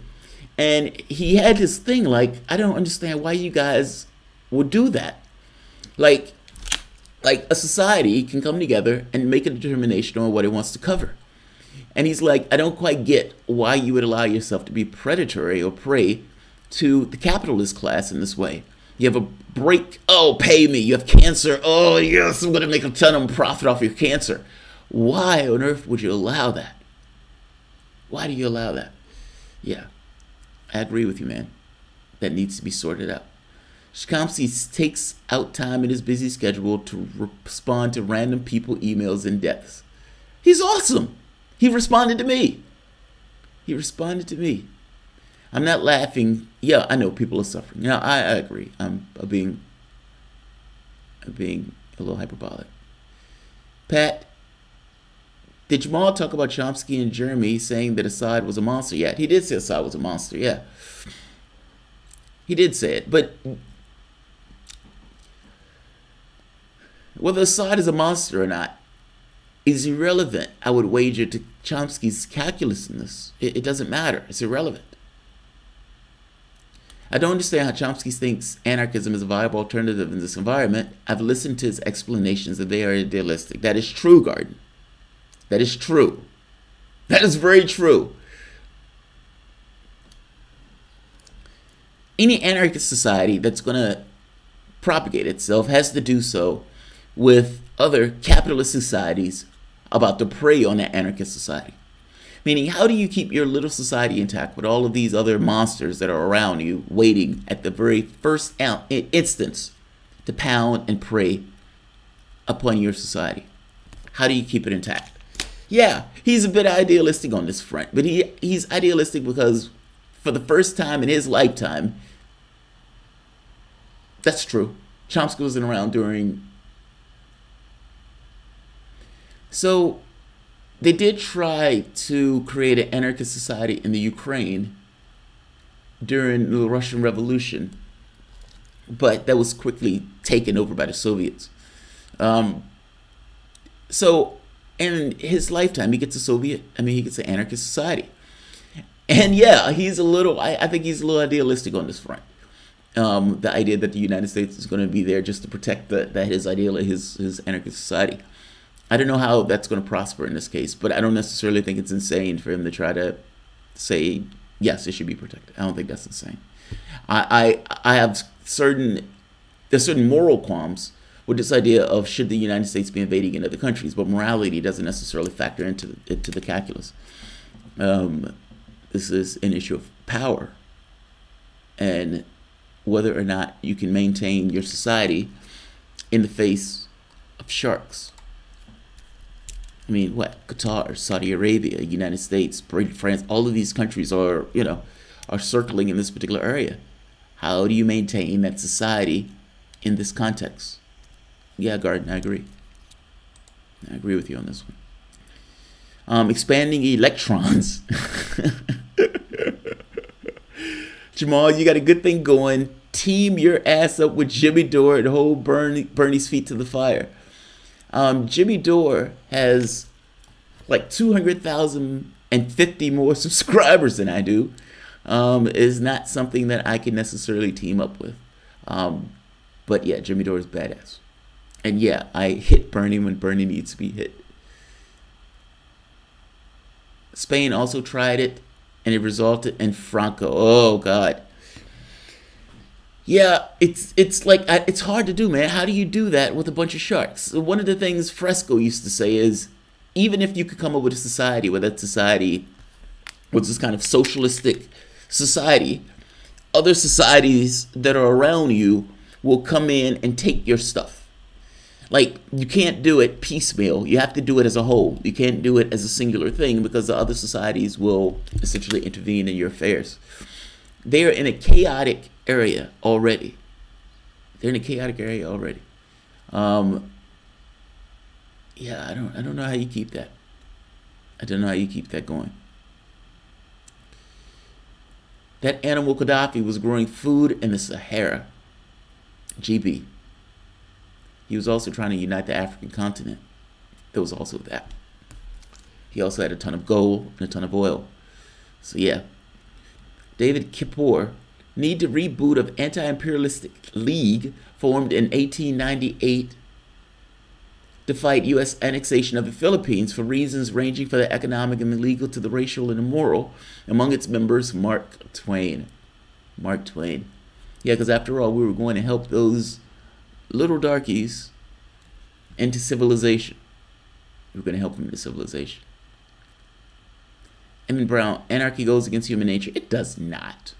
and he had this thing like, I don't understand why you guys would do that. Like a society can come together and make a determination on what it wants to cover. And he's like, I don't quite get why you would allow yourself to be predatory or prey to the capitalist class in this way. You have a break, oh, pay me. You have cancer, oh, yes, I'm going to make a ton of profit off your cancer. Why on earth would you allow that? Why do you allow that? Yeah, I agree with you, man. That needs to be sorted out. Chomsky takes out time in his busy schedule to respond to random people, emails, and deaths. He's awesome. He responded to me. He responded to me. I'm not laughing. Yeah, I know people are suffering. Yeah, I agree. I'm being a little hyperbolic. Pat, did Jamarl talk about Chomsky and Jeremy saying that Assad was a monster? Yeah, he did say Assad was a monster, yeah. He did say it, but whether Assad is a monster or not is irrelevant, I would wager, to Chomsky's calculus in this. It doesn't matter. It's irrelevant. I don't understand how Chomsky thinks anarchism is a viable alternative in this environment. I've listened to his explanations and they are idealistic. That is true, Garden. That is true. That is very true. Any anarchist society that's going to propagate itself has to do so with other capitalist societies about to prey on that anarchist society. Meaning, how do you keep your little society intact with all of these other monsters that are around you waiting at the very first instance to pound and prey upon your society? How do you keep it intact? Yeah, he's a bit idealistic on this front, but he's idealistic because for the first time in his lifetime, that's true. Chomsky wasn't around during. So they did try to create an anarchist society in the Ukraine during the Russian Revolution, but that was quickly taken over by the Soviets. So in his lifetime, he gets he gets an anarchist society. And yeah, he's a little, I think he's a little idealistic on this front. The idea that the United States is going to be there just to protect his anarchist society. I don't know how that's going to prosper in this case, but I don't necessarily think it's insane for him to try to say, yes, it should be protected. I don't think that's insane. I have certain moral qualms with this idea of should the United States be invading in other countries, but morality doesn't necessarily factor into the calculus. This is an issue of power and whether or not you can maintain your society in the face of sharks. I mean, what? Qatar, Saudi Arabia, United States, Britain, France, all of these countries are circling in this particular area. How do you maintain that society in this context? Yeah, Garden, I agree. I agree with you on this one. Expanding electrons. Jamarl, you got a good thing going. team your ass up with Jimmy Dore and hold Bernie's feet to the fire. Jimmy Dore has like 200,050 more subscribers than I do. Is not something that I can necessarily team up with. But yeah, Jimmy Dore is badass. And yeah, I hit Bernie when Bernie needs to be hit. Spain also tried it, and it resulted in Franco. Oh God. Yeah, it's like it's hard to do, man. How do you do that with a bunch of sharks? So one of the things Fresco used to say is, even if you could come up with a society where that society was this kind of socialistic society, other societies that are around you will come in and take your stuff. Like, you can't do it piecemeal. You have to do it as a whole. You can't do it as a singular thing because the other societies will essentially intervene in your affairs. They are in a chaotic area already. They're in a chaotic area already. Yeah, I don't know how you keep that. I don't know how you keep that going. That animal Gaddafi was growing food in the Sahara. GB. He was also trying to unite the African continent. There was also that. He also had a ton of gold and a ton of oil. So yeah. David Kippur, need to reboot of anti-imperialistic league formed in 1898 to fight U.S. annexation of the Philippines for reasons ranging from the economic and the legal to the racial and immoral. Among its members, Mark Twain. Mark Twain. Yeah, because after all, we were going to help those little darkies into civilization. We were going to help them into civilization. Emin Brown, anarchy goes against human nature. It does not.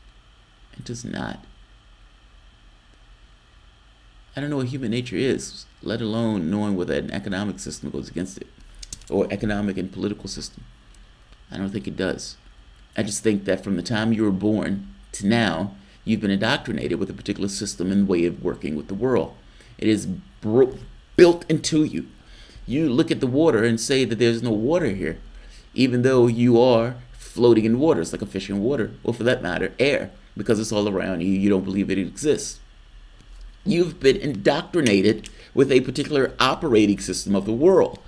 It does not. I don't know what human nature is, let alone knowing whether an economic system goes against it, or economic and political system. I don't think it does. I just think that from the time you were born to now, you've been indoctrinated with a particular system and way of working with the world. It is built into you. You look at the water and say that there's no water here, even though you are floating in water. It's like a fish in water, or for that matter, air, because it's all around you. You don't believe it exists. You've been indoctrinated with a particular operating system of the world.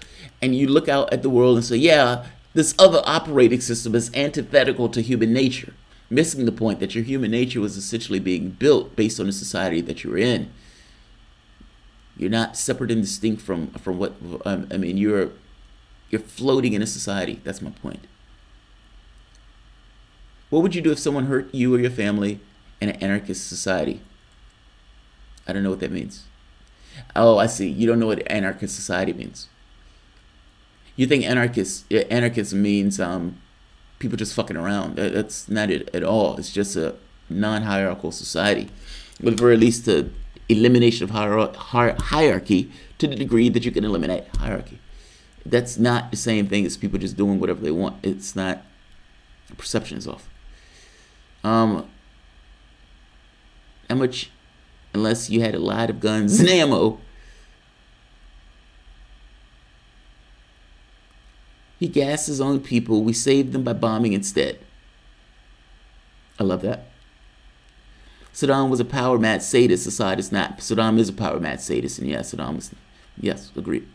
And you look out at the world and say, yeah, this other operating system is antithetical to human nature, missing the point that your human nature was essentially being built based on the society that you're in. You're not separate and distinct from what, I mean, you're floating in a society. That's my point. What would you do if someone hurt you or your family in an anarchist society? I don't know what that means. Oh, I see. You don't know what anarchist society means. You think anarchist means people just fucking around. That's not it at all. It's just a non-hierarchical society, with very least the elimination of hierarchy to the degree that you can eliminate hierarchy. That's not the same thing as people just doing whatever they want. It's not. Perception is off. How much, unless you had a lot of guns and ammo. He gassed his own people. We saved them by bombing instead. I love that. Saddam was a power mad sadist. Assad is not. Saddam is a power mad sadist, and yes, Saddam is. Yes, agreed.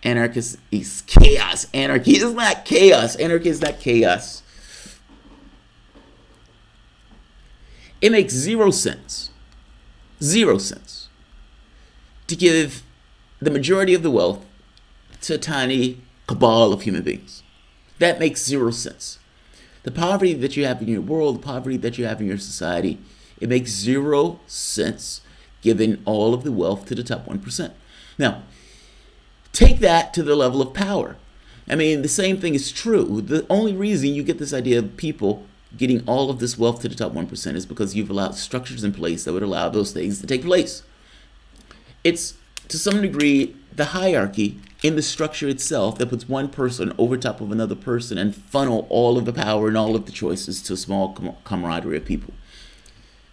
Anarchist is chaos. Anarchy is not chaos. Anarchy is not chaos. It makes 0 sense. 0 sense to give the majority of the wealth to a tiny cabal of human beings. That makes 0 sense. The poverty that you have in your world, the poverty that you have in your society, it makes 0 sense giving all of the wealth to the top 1%. Now, take that to the level of power. I mean, the same thing is true. The only reason you get this idea of people getting all of this wealth to the top 1% is because you've allowed structures in place that would allow those things to take place. It's, to some degree, the hierarchy in the structure itself that puts one person over top of another person and funnel all of the power and all of the choices to a small camaraderie of people.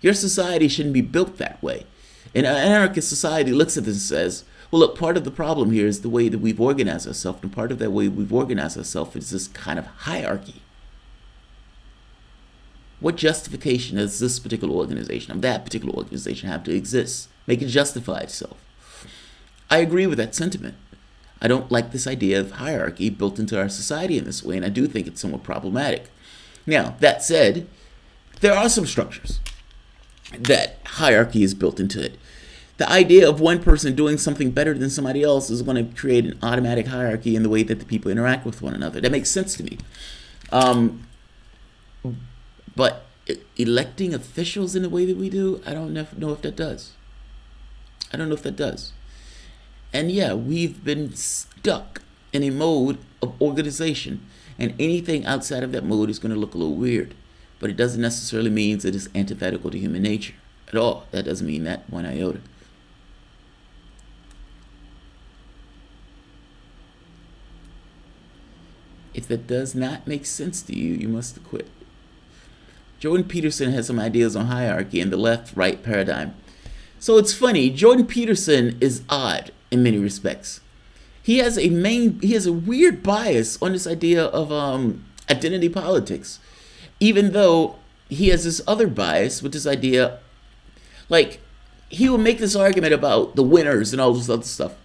Your society shouldn't be built that way. An anarchist society looks at this and says, well, look, part of the problem here is the way that we've organized ourselves, and part of that way we've organized ourselves is this kind of hierarchy. What justification does this particular organization, that particular organization, have to exist? Make it justify itself. I agree with that sentiment. I don't like this idea of hierarchy built into our society in this way, and I do think it's somewhat problematic. Now, that said, there are some structures that hierarchy is built into it. The idea of one person doing something better than somebody else is going to create an automatic hierarchy in the way that the people interact with one another. That makes sense to me. But electing officials in the way that we do, I don't know if that does. I don't know if that does. And yeah, we've been stuck in a mode of organization, and anything outside of that mode is going to look a little weird. But it doesn't necessarily mean that it's antithetical to human nature at all. That doesn't mean that one iota. If that does not make sense to you, you must quit. Jordan Peterson has some ideas on hierarchy and the left-right paradigm. So it's funny, Jordan Peterson is odd in many respects. He has a weird bias on this idea of identity politics, even though he has this other bias with this idea, like he will make this argument about the winners and all this other stuff,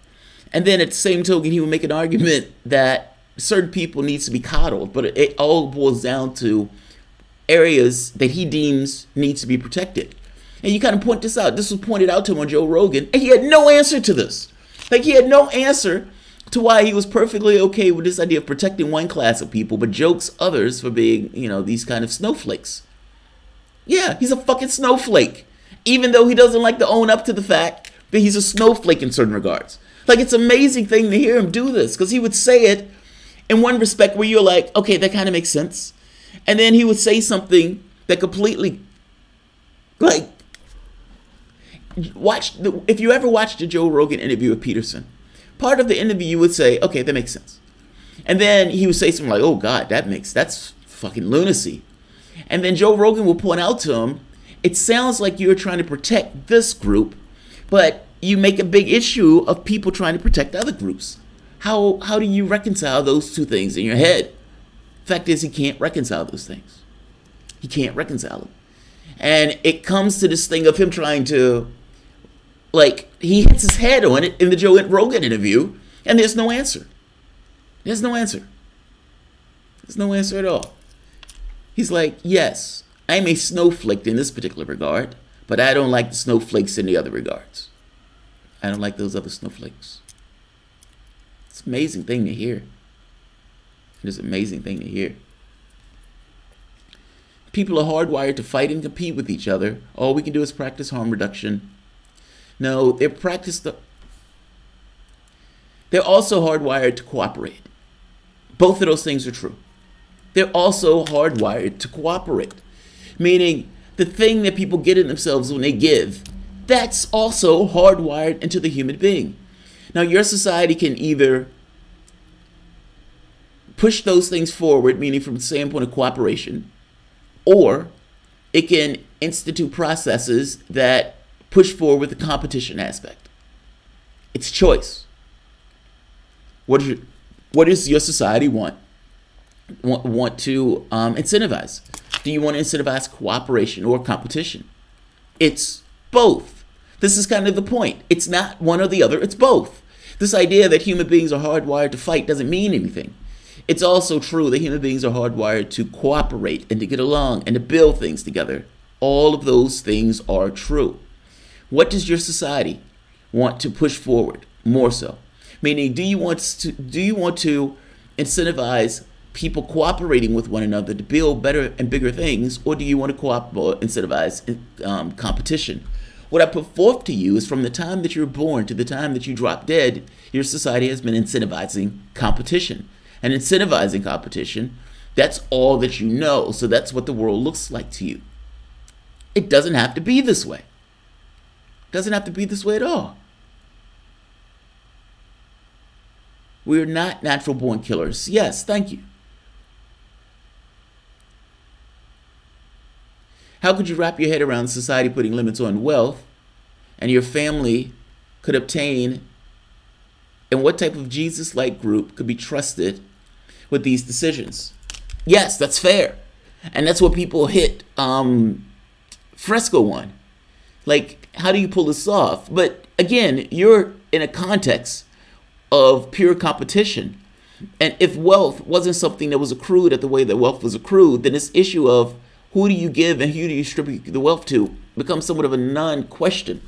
and then at the same token he will make an argument that certain people needs to be coddled, but it all boils down to areas that he deems needs to be protected. And you kind of point this out. This was pointed out to him on Joe Rogan, and he had no answer to this. Like, he had no answer to why he was perfectly okay with this idea of protecting one class of people, but jokes others for being, these kind of snowflakes. Yeah, he's a fucking snowflake, even though he doesn't like to own up to the fact that he's a snowflake in certain regards. Like, it's an amazing thing to hear him do this, because he would say it in one respect where you're like, okay, that kind of makes sense. And then he would say something that completely, like, if you ever watched a Joe Rogan interview with Peterson, part of the interview you would say, okay, that makes sense. And then he would say something like, oh God, that's fucking lunacy. And then Joe Rogan will point out to him, it sounds like you're trying to protect this group, but you make a big issue of people trying to protect other groups. How do you reconcile those two things in your head? Fact is, he can't reconcile those things. He can't reconcile them. And it comes to this thing of him trying to, like, he hits his head on it in the Joe Rogan interview, and there's no answer. There's no answer. There's no answer at all. He's like, yes, I'm a snowflake in this particular regard, but I don't like the snowflakes in the other regards. I don't like those other snowflakes. It's an amazing thing to hear. It is an amazing thing to hear. People are hardwired to fight and compete with each other. All we can do is practice harm reduction. No, they're also hardwired to cooperate. Both of those things are true. They're also hardwired to cooperate. Meaning, the thing that people get in themselves when they give, that's also hardwired into the human being. Now, your society can either push those things forward, meaning from the standpoint of cooperation, or it can institute processes that push forward the competition aspect. It's choice. What does your society want to incentivize? Do you want to incentivize cooperation or competition? It's both. This is kind of the point. It's not one or the other, it's both. This idea that human beings are hardwired to fight doesn't mean anything. It's also true that human beings are hardwired to cooperate and to get along and to build things together. All of those things are true. What does your society want to push forward more so? Meaning, do you want to incentivize people cooperating with one another to build better and bigger things, or do you want to incentivize competition? What I put forth to you is from the time that you're born to the time that you drop dead, your society has been incentivizing competition. And incentivizing competition, that's all that you know. So that's what the world looks like to you. It doesn't have to be this way. It doesn't have to be this way at all. We are not natural born killers. Yes, thank you. How could you wrap your head around society putting limits on wealth and your family could obtain, and what type of Jesus-like group could be trusted with these decisions? Yes, that's fair. And that's what people hit Fresco on. Like, how do you pull this off? But again, you're in a context of pure competition. And if wealth wasn't something that was accrued at the way that wealth was accrued, then this issue of who do you give and who do you distribute the wealth to becomes somewhat of a non-question.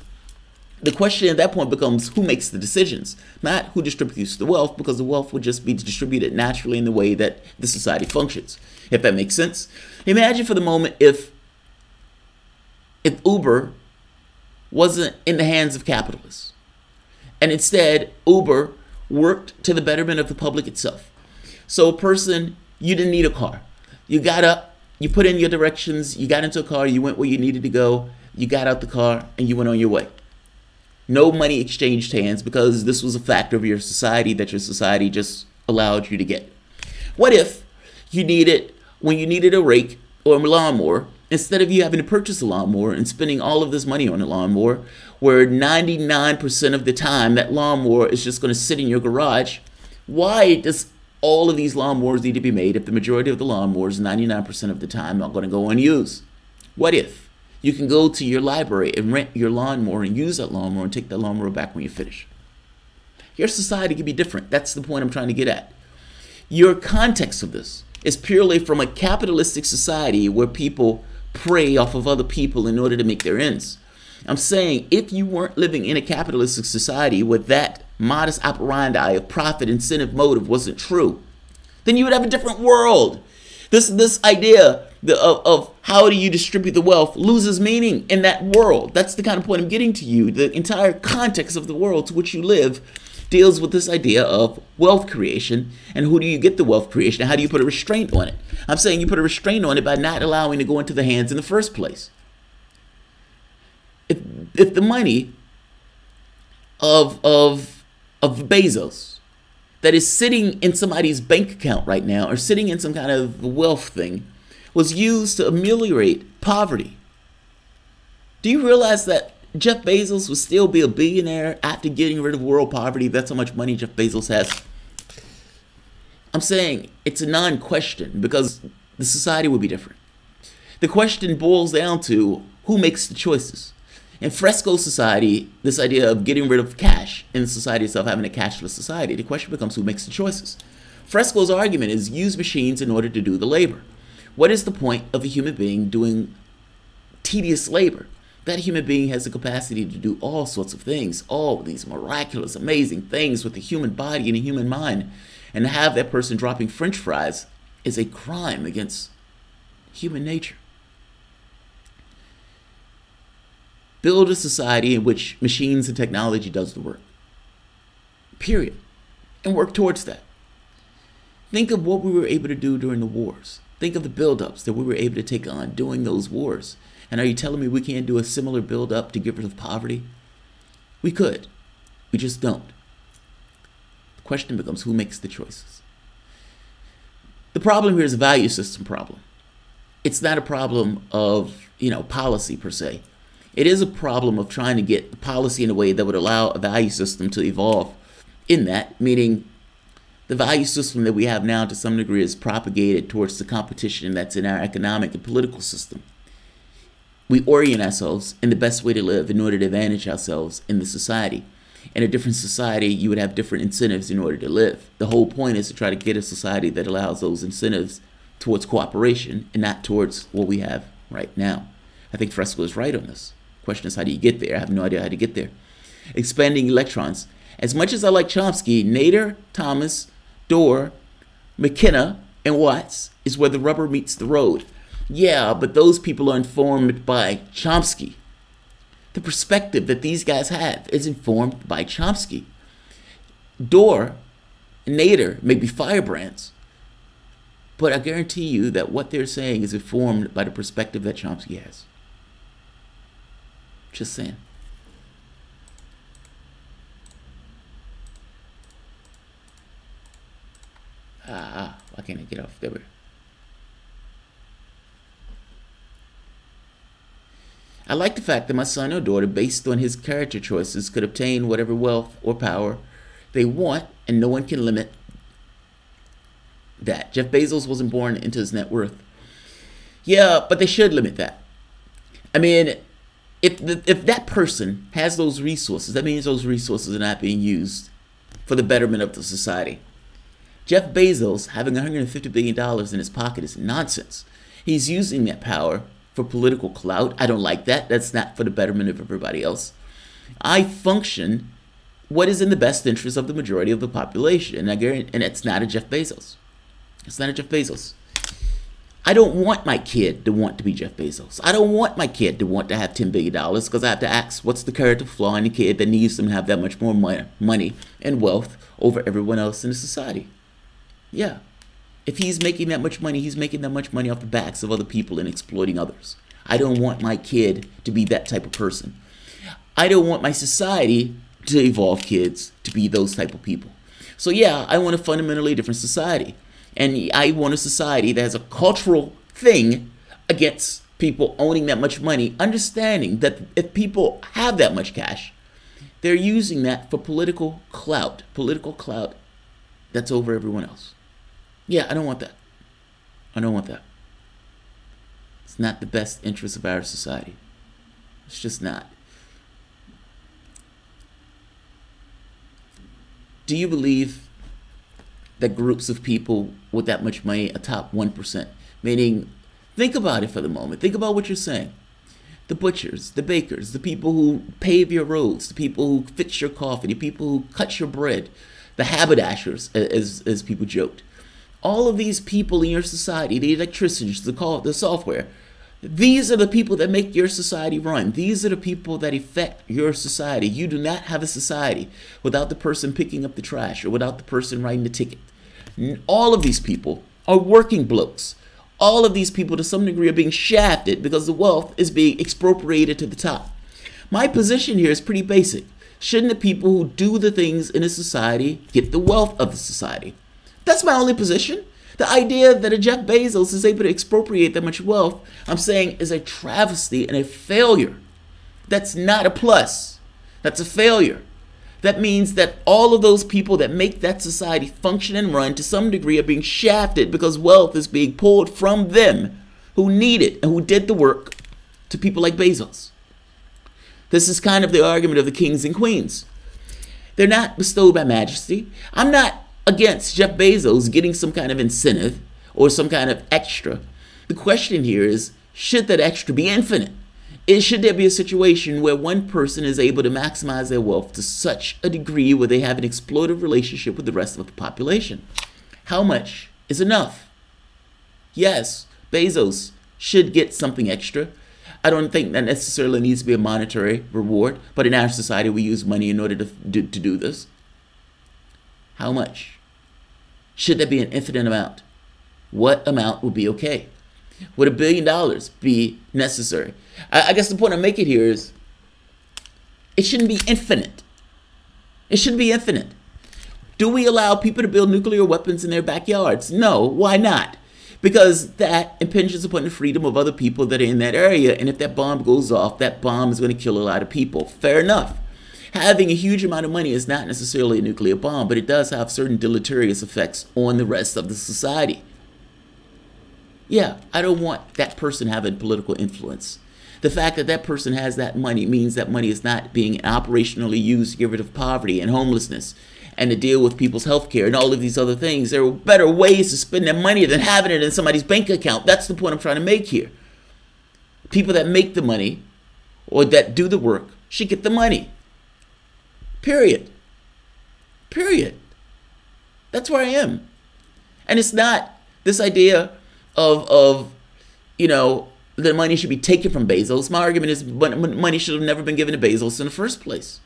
The question at that point becomes who makes the decisions, not who distributes the wealth, because the wealth would just be distributed naturally in the way that the society functions, if that makes sense. Imagine for the moment if Uber wasn't in the hands of capitalists, and instead Uber worked to the betterment of the public itself. So a person, you didn't need a car. You got up, you put in your directions, you got into a car, you went where you needed to go, you got out the car, and you went on your way. No money exchanged hands because this was a factor of your society that your society just allowed you to get. What if you needed, when you needed a rake or a lawnmower, instead of you having to purchase a lawnmower and spending all of this money on a lawnmower, where 99% of the time that lawnmower is just going to sit in your garage, why does all of these lawnmowers need to be made if the majority of the lawnmowers 99% of the time are going to go unused? What if you can go to your library and rent your lawnmower and use that lawnmower and take that lawnmower back when you finish? Your society could be different. That's the point I'm trying to get at. Your context of this is purely from a capitalistic society where people prey off of other people in order to make their ends. I'm saying if you weren't living in a capitalistic society where that modus operandi of profit, incentive, motive wasn't true, then you would have a different world. This idea of how do you distribute the wealth loses meaning in that world. That's the kind of point I'm getting to you. The entire context of the world to which you live deals with this idea of wealth creation, and who do you get the wealth creation, and how do you put a restraint on it? I'm saying you put a restraint on it by not allowing it to go into the hands in the first place. If the money of Bezos that is sitting in somebody's bank account right now, or sitting in some kind of wealth thing, was used to ameliorate poverty, do you realize that Jeff Bezos would still be a billionaire after getting rid of world poverty? That's how much money Jeff Bezos has. I'm saying it's a non-question because the society would be different. The question boils down to who makes the choices. In Fresco society, this idea of getting rid of cash in the society itself, having a cashless society, the question becomes who makes the choices. Fresco's argument is use machines in order to do the labor. What is the point of a human being doing tedious labor? That human being has the capacity to do all sorts of things, all these miraculous, amazing things with the human body and the human mind. And to have that person dropping French fries is a crime against human nature. Build a society in which machines and technology does the work. Period. And work towards that. Think of what we were able to do during the wars. Think of the buildups that we were able to take on during those wars. And are you telling me we can't do a similar build-up to get rid of poverty? We could. We just don't. The question becomes who makes the choices. The problem here is a value system problem. It's not a problem of, policy per se. It is a problem of trying to get policy in a way that would allow a value system to evolve in that, meaning the value system that we have now to some degree is propagated towards the competition that's in our economic and political system. We orient ourselves in the best way to live in order to advantage ourselves in the society. In a different society, you would have different incentives in order to live. The whole point is to try to get a society that allows those incentives towards cooperation and not towards what we have right now. I think Fresco is right on this. The question is, how do you get there? I have no idea how to get there. Expanding electrons. As much as I like Chomsky, Nader, Thomas, Dorr, McKenna, and Watts is where the rubber meets the road. Yeah, but those people are informed by Chomsky. The perspective that these guys have is informed by Chomsky. Dorr and Nader may be firebrands, but I guarantee you that what they're saying is informed by the perspective that Chomsky has. Just saying. Why can't I get off there? I like the fact that my son or daughter, based on his character choices, could obtain whatever wealth or power they want, and no one can limit that. Jeff Bezos wasn't born into his net worth. Yeah, but they should limit that. I mean, if that person has those resources, that means those resources are not being used for the betterment of the society. Jeff Bezos having $150 billion in his pocket is nonsense. He's using that power for political clout. I don't like that. That's not for the betterment of everybody else. I function what is in the best interest of the majority of the population, and it's not a Jeff Bezos. It's not a Jeff Bezos. I don't want my kid to want to be Jeff Bezos. I don't want my kid to want to have $10 billion because I have to ask what's the character flaw in the kid that needs them to have that much more money and wealth over everyone else in the society. Yeah. If he's making that much money, he's making that much money off the backs of other people and exploiting others. I don't want my kid to be that type of person. I don't want my society to evolve kids to be those type of people. So yeah, I want a fundamentally different society. And I want a society that has a cultural thing against people owning that much money, understanding that if people have that much cash, they're using that for political clout that's over everyone else. Yeah, I don't want that. I don't want that. It's not the best interest of our society. It's just not. Do you believe that groups of people with that much money, a top 1%, meaning, think about it for the moment. Think about what you're saying. The butchers, the bakers, the people who pave your roads, the people who fix your coffee, the people who cut your bread, the haberdashers, as people joked. All of these people in your society, the electricians, the software, these are the people that make your society run. These are the people that affect your society. You do not have a society without the person picking up the trash or without the person writing the ticket. All of these people are working blokes. All of these people to some degree are being shafted because the wealth is being expropriated to the top. My position here is pretty basic. Shouldn't the people who do the things in a society get the wealth of the society? That's my only position. The idea that a Jeff Bezos is able to expropriate that much wealth, I'm saying, is a travesty and a failure. That's not a plus. That's a failure. That means that all of those people that make that society function and run to some degree are being shafted because wealth is being pulled from them who need it and who did the work to people like Bezos. This is kind of the argument of the kings and queens. They're not bestowed by majesty. I'm not against Jeff Bezos getting some kind of incentive or some kind of extra. The question here is, should that extra be infinite? Should there be a situation where one person is able to maximize their wealth to such a degree where they have an exploitive relationship with the rest of the population? How much is enough? Yes, Bezos should get something extra. I don't think that necessarily needs to be a monetary reward, but in our society we use money in order to do this. How much? Should there be an infinite amount? What amount would be okay? Would $1 billion be necessary? I guess the point I'm making here is it shouldn't be infinite. It shouldn't be infinite. Do we allow people to build nuclear weapons in their backyards? No. Why not? Because that impinges upon the freedom of other people that are in that area. And if that bomb goes off, that bomb is going to kill a lot of people. Fair enough. Having a huge amount of money is not necessarily a nuclear bomb, but it does have certain deleterious effects on the rest of the society. Yeah, I don't want that person having political influence. The fact that that person has that money means that money is not being operationally used to get rid of poverty and homelessness and to deal with people's health care and all of these other things. There are better ways to spend their money than having it in somebody's bank account. That's the point I'm trying to make here. People that make the money or that do the work should get the money. Period. Period. That's where I am. And it's not this idea of you know, the money should be taken from Bezos. My argument is money should have never been given to Bezos in the first place.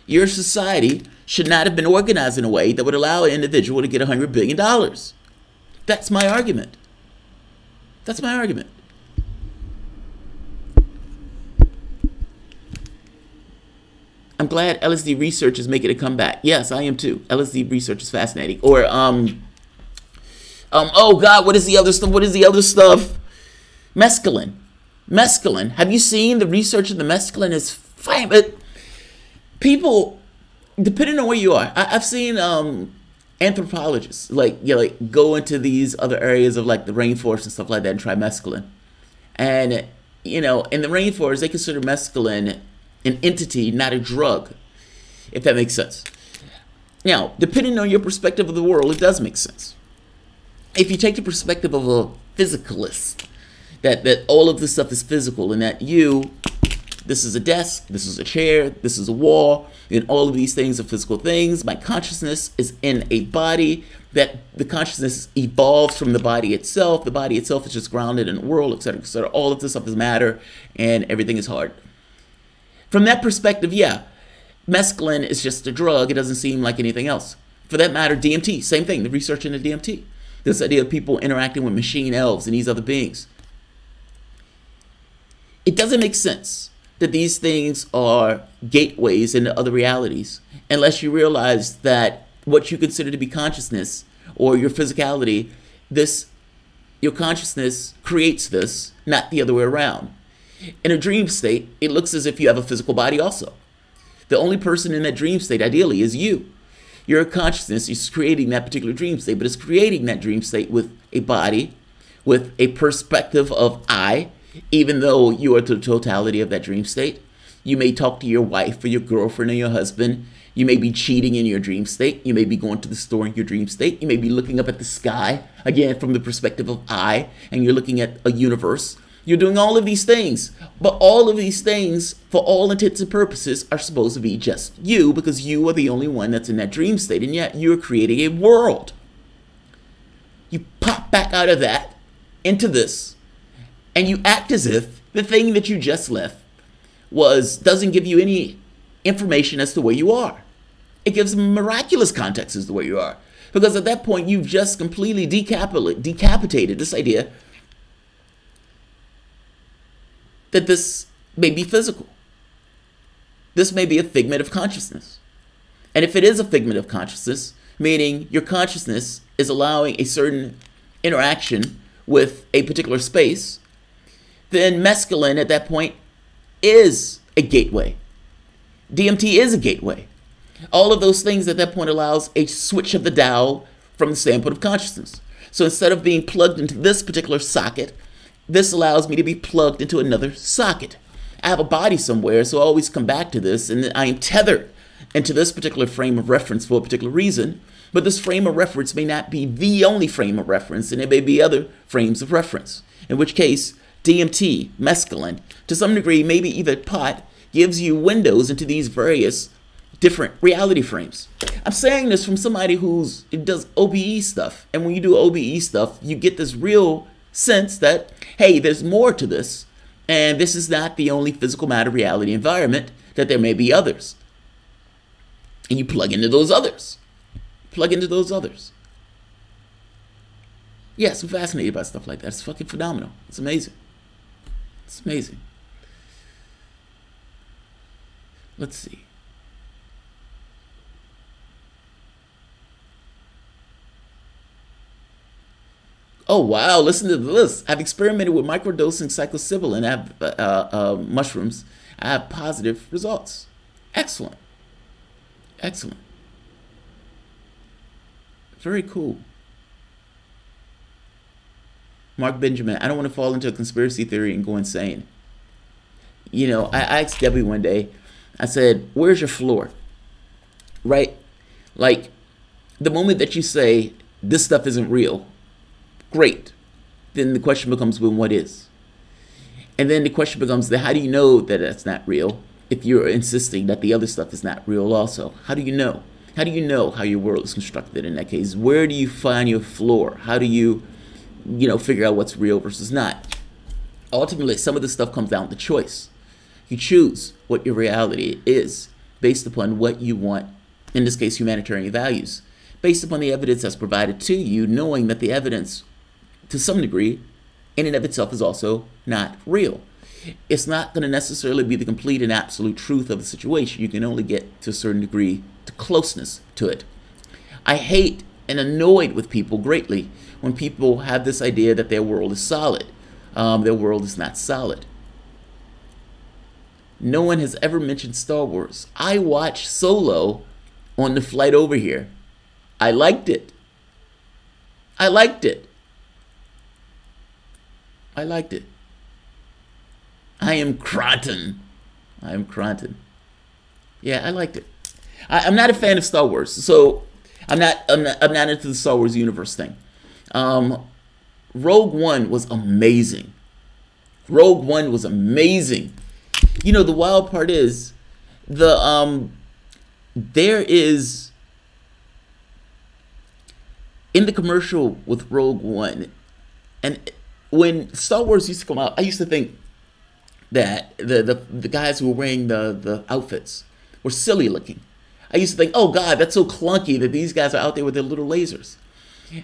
Your society should not have been organized in a way that would allow an individual to get $100 billion. That's my argument. That's my argument. I'm glad LSD research is making a comeback. Yes, I am too. LSD research is fascinating. Or oh God, what is the other stuff? What is the other stuff? Mescaline. Mescaline. Have you seen the research of the mescaline? Is fine, but people, depending on where you are, I've seen anthropologists like go into these other areas of like the rainforest and stuff like that and try mescaline. And, you know, in the rainforest, they consider mescaline an entity, not a drug, if that makes sense. Now, depending on your perspective of the world, it does make sense. If you take the perspective of a physicalist, that all of this stuff is physical, and that this is a desk, this is a chair, this is a wall, and all of these things are physical things. My consciousness is in a body, that the consciousness evolves from the body itself. The body itself is just grounded in the world, etc., etc. All of this stuff is matter, and everything is hard. From that perspective, yeah, mescaline is just a drug. It doesn't seem like anything else. For that matter, DMT, same thing, the research into DMT. This idea of people interacting with machine elves and these other beings. It doesn't make sense that these things are gateways into other realities unless you realize that what you consider to be consciousness or your physicality, your consciousness creates this, not the other way around. In a dream state, it looks as if you have a physical body also. The only person in that dream state, ideally, is you. Your consciousness is creating that particular dream state, but it's creating that dream state with a body, with a perspective of I, even though you are the totality of that dream state. You may talk to your wife or your girlfriend or your husband. You may be cheating in your dream state. You may be going to the store in your dream state. You may be looking up at the sky, again, from the perspective of I, and you're looking at a universe. You're doing all of these things, but all of these things, for all intents and purposes, are supposed to be just you, because you are the only one that's in that dream state, and yet you're creating a world. You pop back out of that into this, and you act as if the thing that you just left doesn't give you any information as to where you are. It gives miraculous context as to where you are. Because at that point, you've just completely decapitated this idea that this may be physical. This may be a figment of consciousness. And if it is a figment of consciousness, meaning your consciousness is allowing a certain interaction with a particular space, then mescaline at that point is a gateway. DMT is a gateway. All of those things at that point allows a switch of the dial from the standpoint of consciousness. So instead of being plugged into this particular socket, this allows me to be plugged into another socket. I have a body somewhere, so I always come back to this, and I am tethered into this particular frame of reference for a particular reason, but this frame of reference may not be the only frame of reference, and there may be other frames of reference, in which case DMT, mescaline, to some degree, maybe even pot, gives you windows into these various different reality frames. I'm saying this from somebody it does OBE stuff, and when you do OBE stuff, you get this real sense that, hey, there's more to this, and this is not the only physical matter reality environment, that there may be others. And you plug into those others. Plug into those others. Yes, I'm fascinated by stuff like that. It's fucking phenomenal. It's amazing. It's amazing. Let's see. Oh, wow, listen to this. I've experimented with microdosing psilocybin and mushrooms. I have positive results. Excellent. Excellent. Very cool. Mark Benjamin, I don't want to fall into a conspiracy theory and go insane. You know, I asked Debbie one day, I said, where's your floor? Right? Like, the moment that you say, this stuff isn't real, great. Then the question becomes, well, what is? And then the question becomes, how do you know that that's not real if you're insisting that the other stuff is not real also? How do you know? How do you know how your world is constructed in that case? Where do you find your floor? How do you, figure out what's real versus not? Ultimately, some of this stuff comes down to choice. You choose what your reality is based upon what you want, in this case, humanitarian values, based upon the evidence that's provided to you, knowing that the evidence, to some degree, in and of itself is also not real. It's not going to necessarily be the complete and absolute truth of the situation. You can only get to a certain degree to closeness to it. I hate and annoyed with people greatly when people have this idea that their world is solid. Their world is not solid. No one has ever mentioned Star Wars. I watched Solo on the flight over here. I liked it. I liked it. I liked it. I am Cronton. I am Cronton. Yeah, I liked it. I'm not a fan of Star Wars, so I'm not into the Star Wars universe thing. Rogue One was amazing. Rogue One was amazing. You know, the wild part is there is in the commercial with Rogue One, and when Star Wars used to come out, I used to think that the guys who were wearing the outfits were silly looking. I used to think, oh God, that's so clunky that these guys are out there with their little lasers.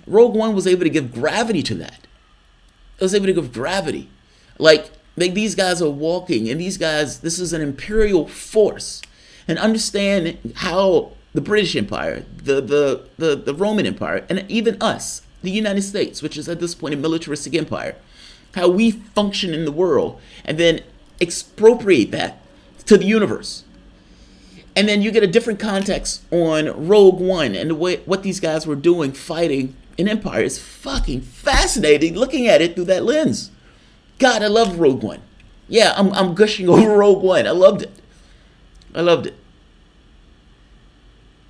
Rogue One was able to give gravity to that. It was able to give gravity. Like these guys are walking, and these guys, this is an imperial force. And understand how the British Empire, the Roman Empire, and even us, the United States, which is at this point a militaristic empire, how we function in the world, and then expropriate that to the universe. And then you get a different context on Rogue One and the way what these guys were doing fighting an empire is fucking fascinating looking at it through that lens. God, I love Rogue One. Yeah, I'm gushing over Rogue One. I loved it. I loved it.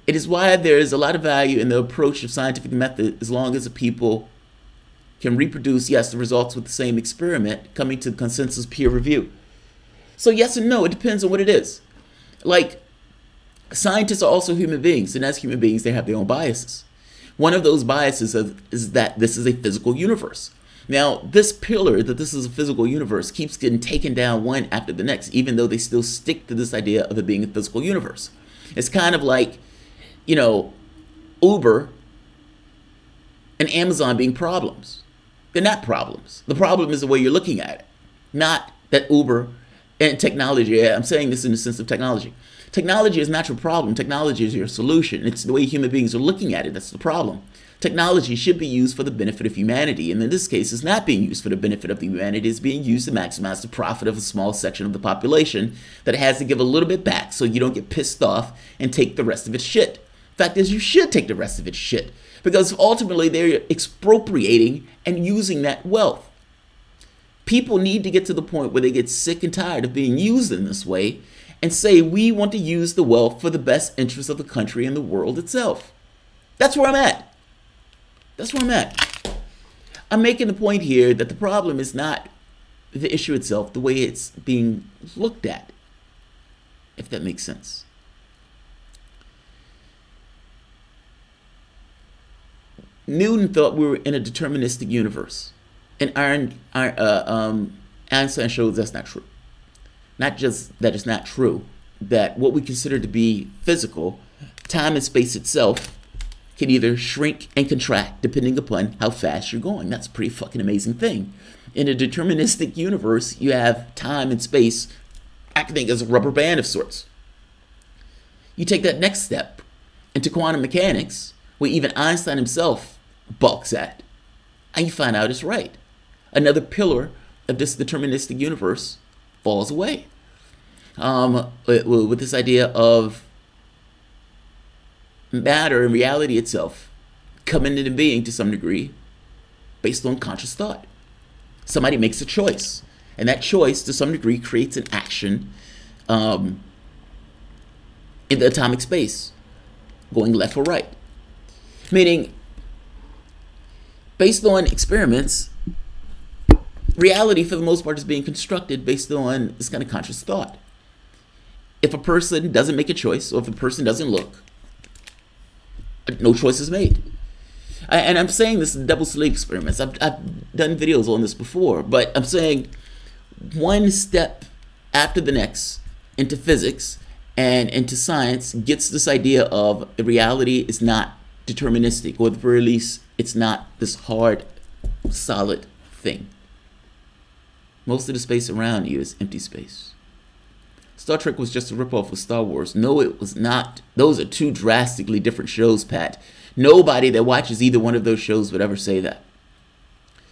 It is why there is a lot of value in the approach of scientific method as long as the people can reproduce, yes, the results with the same experiment, coming to consensus peer review. So yes and no, it depends on what it is. Like, scientists are also human beings, and as human beings, they have their own biases. One of those biases is that this is a physical universe. Now, this pillar that this is a physical universe keeps getting taken down one after the next, even though they still stick to this idea of it being a physical universe. It's kind of like, you know, Uber and Amazon being problems. They're not problems. The problem is the way you're looking at it. Not that Uber and technology, I'm saying this in the sense of technology. Technology is not your problem. Technology is your solution. It's the way human beings are looking at it that's the problem. Technology should be used for the benefit of humanity, and in this case, it's not being used for the benefit of the humanity. It's being used to maximize the profit of a small section of the population that has to give a little bit back so you don't get pissed off and take the rest of its shit. Fact is, you should take the rest of its shit because ultimately they're expropriating and using that wealth. People need to get to the point where they get sick and tired of being used in this way and say, we want to use the wealth for the best interest of the country and the world itself. That's where I'm at. That's where I'm at. I'm making the point here that the problem is not the issue itself, the way it's being looked at, if that makes sense. Newton thought we were in a deterministic universe, and Einstein shows that's not true. Not just that it's not true, that what we consider to be physical, time and space itself, can either shrink and contract depending upon how fast you're going. That's a pretty fucking amazing thing. In a deterministic universe, you have time and space acting as a rubber band of sorts. You take that next step into quantum mechanics, where even Einstein himself balks at, and you find out it's right. Another pillar of this deterministic universe falls away. With this idea of matter and reality itself coming into being to some degree based on conscious thought. Somebody makes a choice, and that choice to some degree creates an action in the atomic space, going left or right. Meaning, based on experiments, reality for the most part is being constructed based on this kind of conscious thought. If a person doesn't make a choice, or if a person doesn't look, no choice is made. And I'm saying this in double slit experiments. I've done videos on this before, but I'm saying one step after the next into physics and into science gets this idea of reality is not deterministic, or at the very least, it's not this hard, solid thing. Most of the space around you is empty space. Star Trek was just a ripoff of Star Wars. No, it was not. Those are two drastically different shows, Pat. Nobody that watches either one of those shows would ever say that.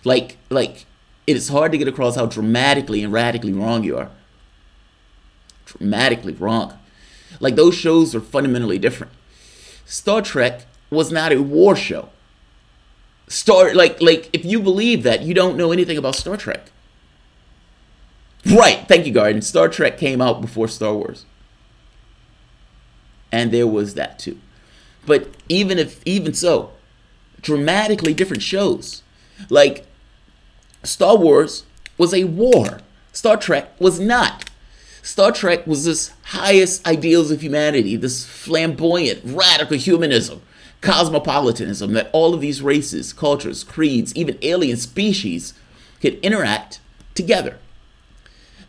Like, it is hard to get across how dramatically and radically wrong you are. Dramatically wrong. Like, those shows are fundamentally different. Star Trek was not a war show. If you believe that, you don't know anything about Star Trek. Right, thank you, Garden. Star Trek came out before Star Wars. And there was that too. But even so, dramatically different shows. Like, Star Wars was a war. Star Trek was not. Star Trek was this highest ideals of humanity, this flamboyant, radical humanism, cosmopolitanism, that all of these races, cultures, creeds, even alien species could interact together.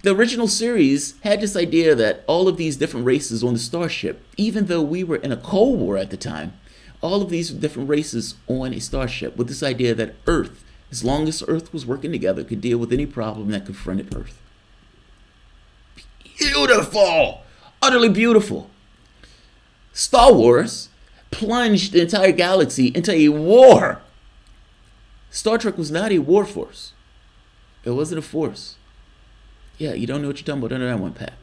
The original series had this idea that all of these different races on the starship, even though we were in a Cold War at the time, all of these different races on a starship, with this idea that Earth, as long as Earth was working together, could deal with any problem that confronted Earth. Beautiful! Utterly beautiful. Star Wars plunged the entire galaxy into a war. Star Trek was not a war force. It wasn't a force. Yeah, you don't know what you're talking about under that one, Pat.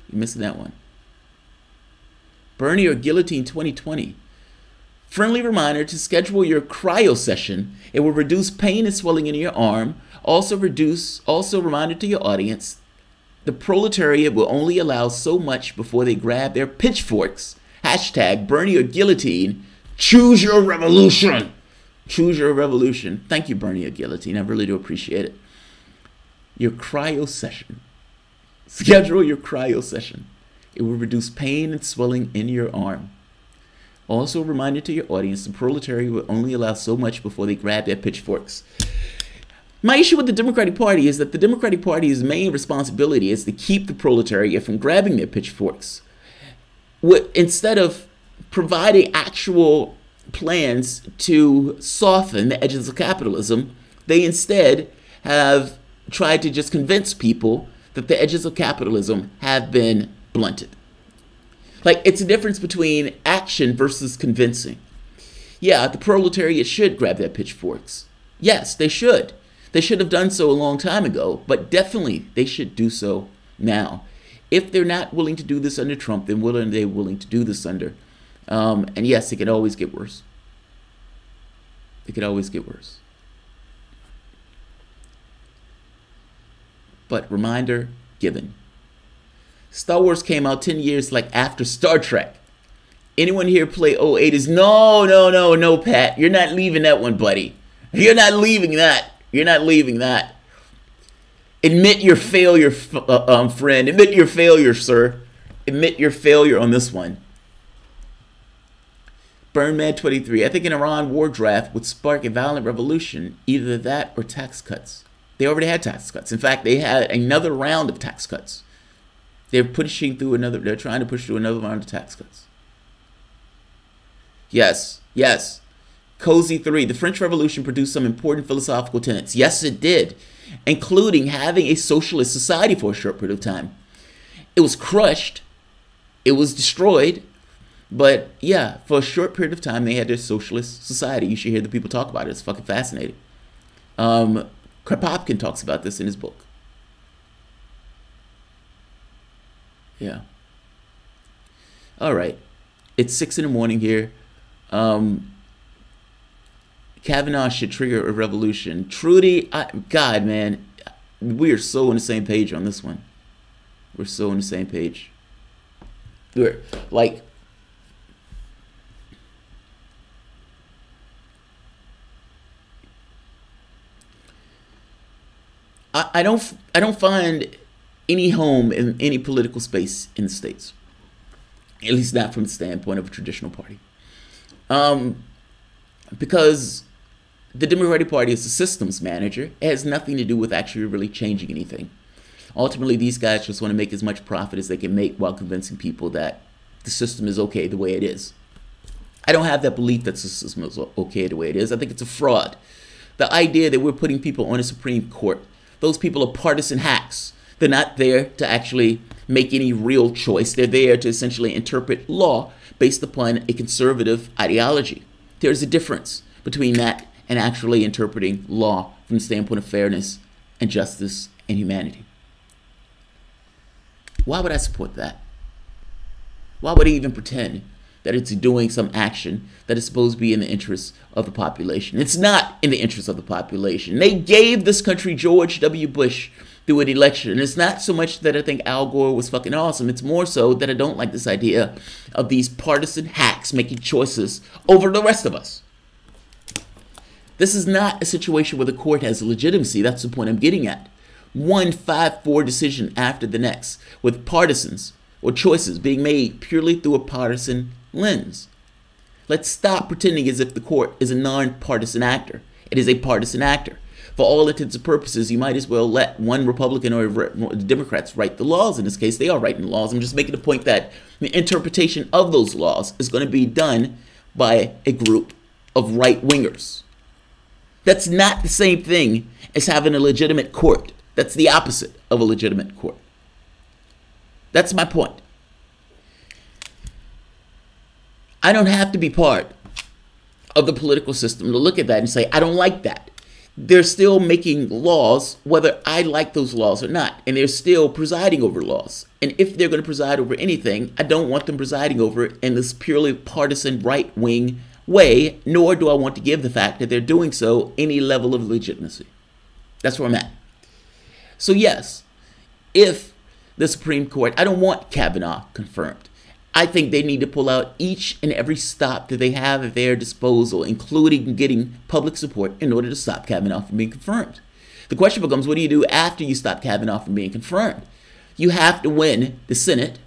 You're missing that one. Bernie or Guillotine 2020. Friendly reminder to schedule your cryo session. It will reduce pain and swelling in your arm. Also reminder to your audience, the proletariat will only allow so much before they grab their pitchforks. Hashtag Bernie or Guillotine. Choose your revolution. Choose your revolution. Thank you, Bernie or Guillotine. I really do appreciate it. Your cryo session. Schedule your cryo session. It will reduce pain and swelling in your arm. Also a reminder to your audience, the proletariat will only allow so much before they grab their pitchforks. My issue with the Democratic Party is that the Democratic Party's main responsibility is to keep the proletariat from grabbing their pitchforks. Instead of providing actual plans to soften the edges of capitalism, they instead have tried to just convince people that the edges of capitalism have been blunted. Like, it's a difference between action versus convincing. Yeah, the proletariat should grab their pitchforks. Yes, they should. They should have done so a long time ago, but definitely they should do so now. If they're not willing to do this under Trump, then what are they willing to do this under? And yes, it could always get worse. It could always get worse. But reminder given. Star Wars came out 10 years like after Star Trek. Anyone here play 08 no, Pat. You're not leaving that one, buddy. You're not leaving that. You're not leaving that. Admit your failure, friend. Admit your failure, sir. Admit your failure on this one. Burnman 23. I think an Iran war draft would spark a violent revolution. Either that or tax cuts. They already had tax cuts. In fact, they had another round of tax cuts. They're trying to push through another round of tax cuts. Yes, yes. Cozy 3. The French Revolution produced some important philosophical tenets. Yes, it did. Including having a socialist society for a short period of time. It was crushed. It was destroyed. But yeah, for a short period of time, they had their socialist society. You should hear the people talk about it. It's fucking fascinating. Kropotkin talks about this in his book. Yeah. All right. It's 6 in the morning here. Kavanaugh should trigger a revolution. Trudy, God, man, we are so on the same page on this one. We're so on the same page. We're like, I don't find any home in any political space in the States, at least not from the standpoint of a traditional party, because the Democratic Party is a systems manager. It has nothing to do with actually really changing anything. Ultimately, these guys just want to make as much profit as they can make while convincing people that the system is okay the way it is. I don't have that belief that the system is okay the way it is. I think it's a fraud. The idea that we're putting people on a Supreme Court, those people are partisan hacks. They're not there to actually make any real choice. They're there to essentially interpret law based upon a conservative ideology. There's a difference between that and actually interpreting law from the standpoint of fairness and justice and humanity. Why would I support that? Why would I even pretend that it's doing some action that is supposed to be in the interests of the population? It's not in the interests of the population. They gave this country George W. Bush through an election. And it's not so much that I think Al Gore was fucking awesome. It's more so that I don't like this idea of these partisan hacks making choices over the rest of us. This is not a situation where the court has legitimacy. That's the point I'm getting at. One 5-4 decision after the next, with partisans or choices being made purely through a partisan lens. Let's stop pretending as if the court is a non-partisan actor. It is a partisan actor. For all intents and purposes, you might as well let one Republican or the Democrats write the laws. In this case, they are writing the laws. I'm just making the point that the interpretation of those laws is going to be done by a group of right-wingers. That's not the same thing as having a legitimate court. That's the opposite of a legitimate court. That's my point. I don't have to be part of the political system to look at that and say, I don't like that. They're still making laws, whether I like those laws or not. And they're still presiding over laws. And if they're going to preside over anything, I don't want them presiding over it in this purely partisan right-wing way, nor do I want to give the fact that they're doing so any level of legitimacy. That's where I'm at. So yes, if the Supreme Court, I don't want Kavanaugh confirmed. I think they need to pull out each and every stop that they have at their disposal, including getting public support in order to stop Kavanaugh from being confirmed. The question becomes, what do you do after you stop Kavanaugh from being confirmed? You have to win the Senate.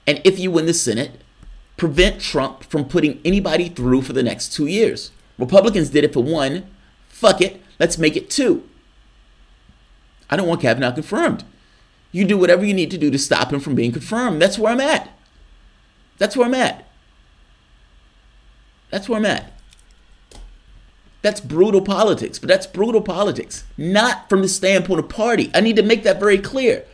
And if you win the Senate, prevent Trump from putting anybody through for the next 2 years. Republicans did it for 1. Fuck it. Let's make it 2. I don't want Kavanaugh confirmed. You do whatever you need to do to stop him from being confirmed. That's where I'm at. That's where I'm at. That's where I'm at. That's brutal politics, but that's brutal politics, not from the standpoint of party. I need to make that very clear.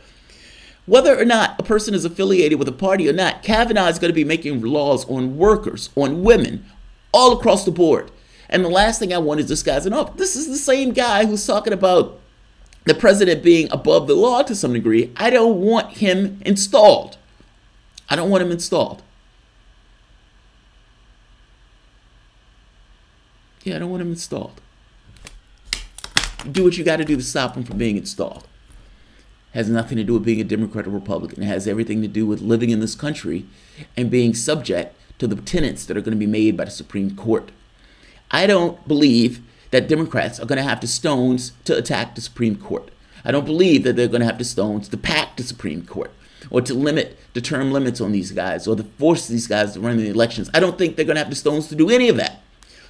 Whether or not a person is affiliated with a party or not, Kavanaugh is going to be making laws on workers, on women, all across the board. And the last thing I want is this guy's in office. This is the same guy who's talking about the president being above the law to some degree. I don't want him installed. I don't want him installed. Yeah, I don't want him installed. Do what you got to do to stop him from being installed. Has nothing to do with being a Democrat or Republican. It has everything to do with living in this country and being subject to the tenets that are going to be made by the Supreme Court. I don't believe that Democrats are going to have the stones to attack the Supreme Court. I don't believe that they're going to have the stones to pack the Supreme Court or to limit the term limits on these guys or to force these guys to run the elections. I don't think they're going to have the stones to do any of that.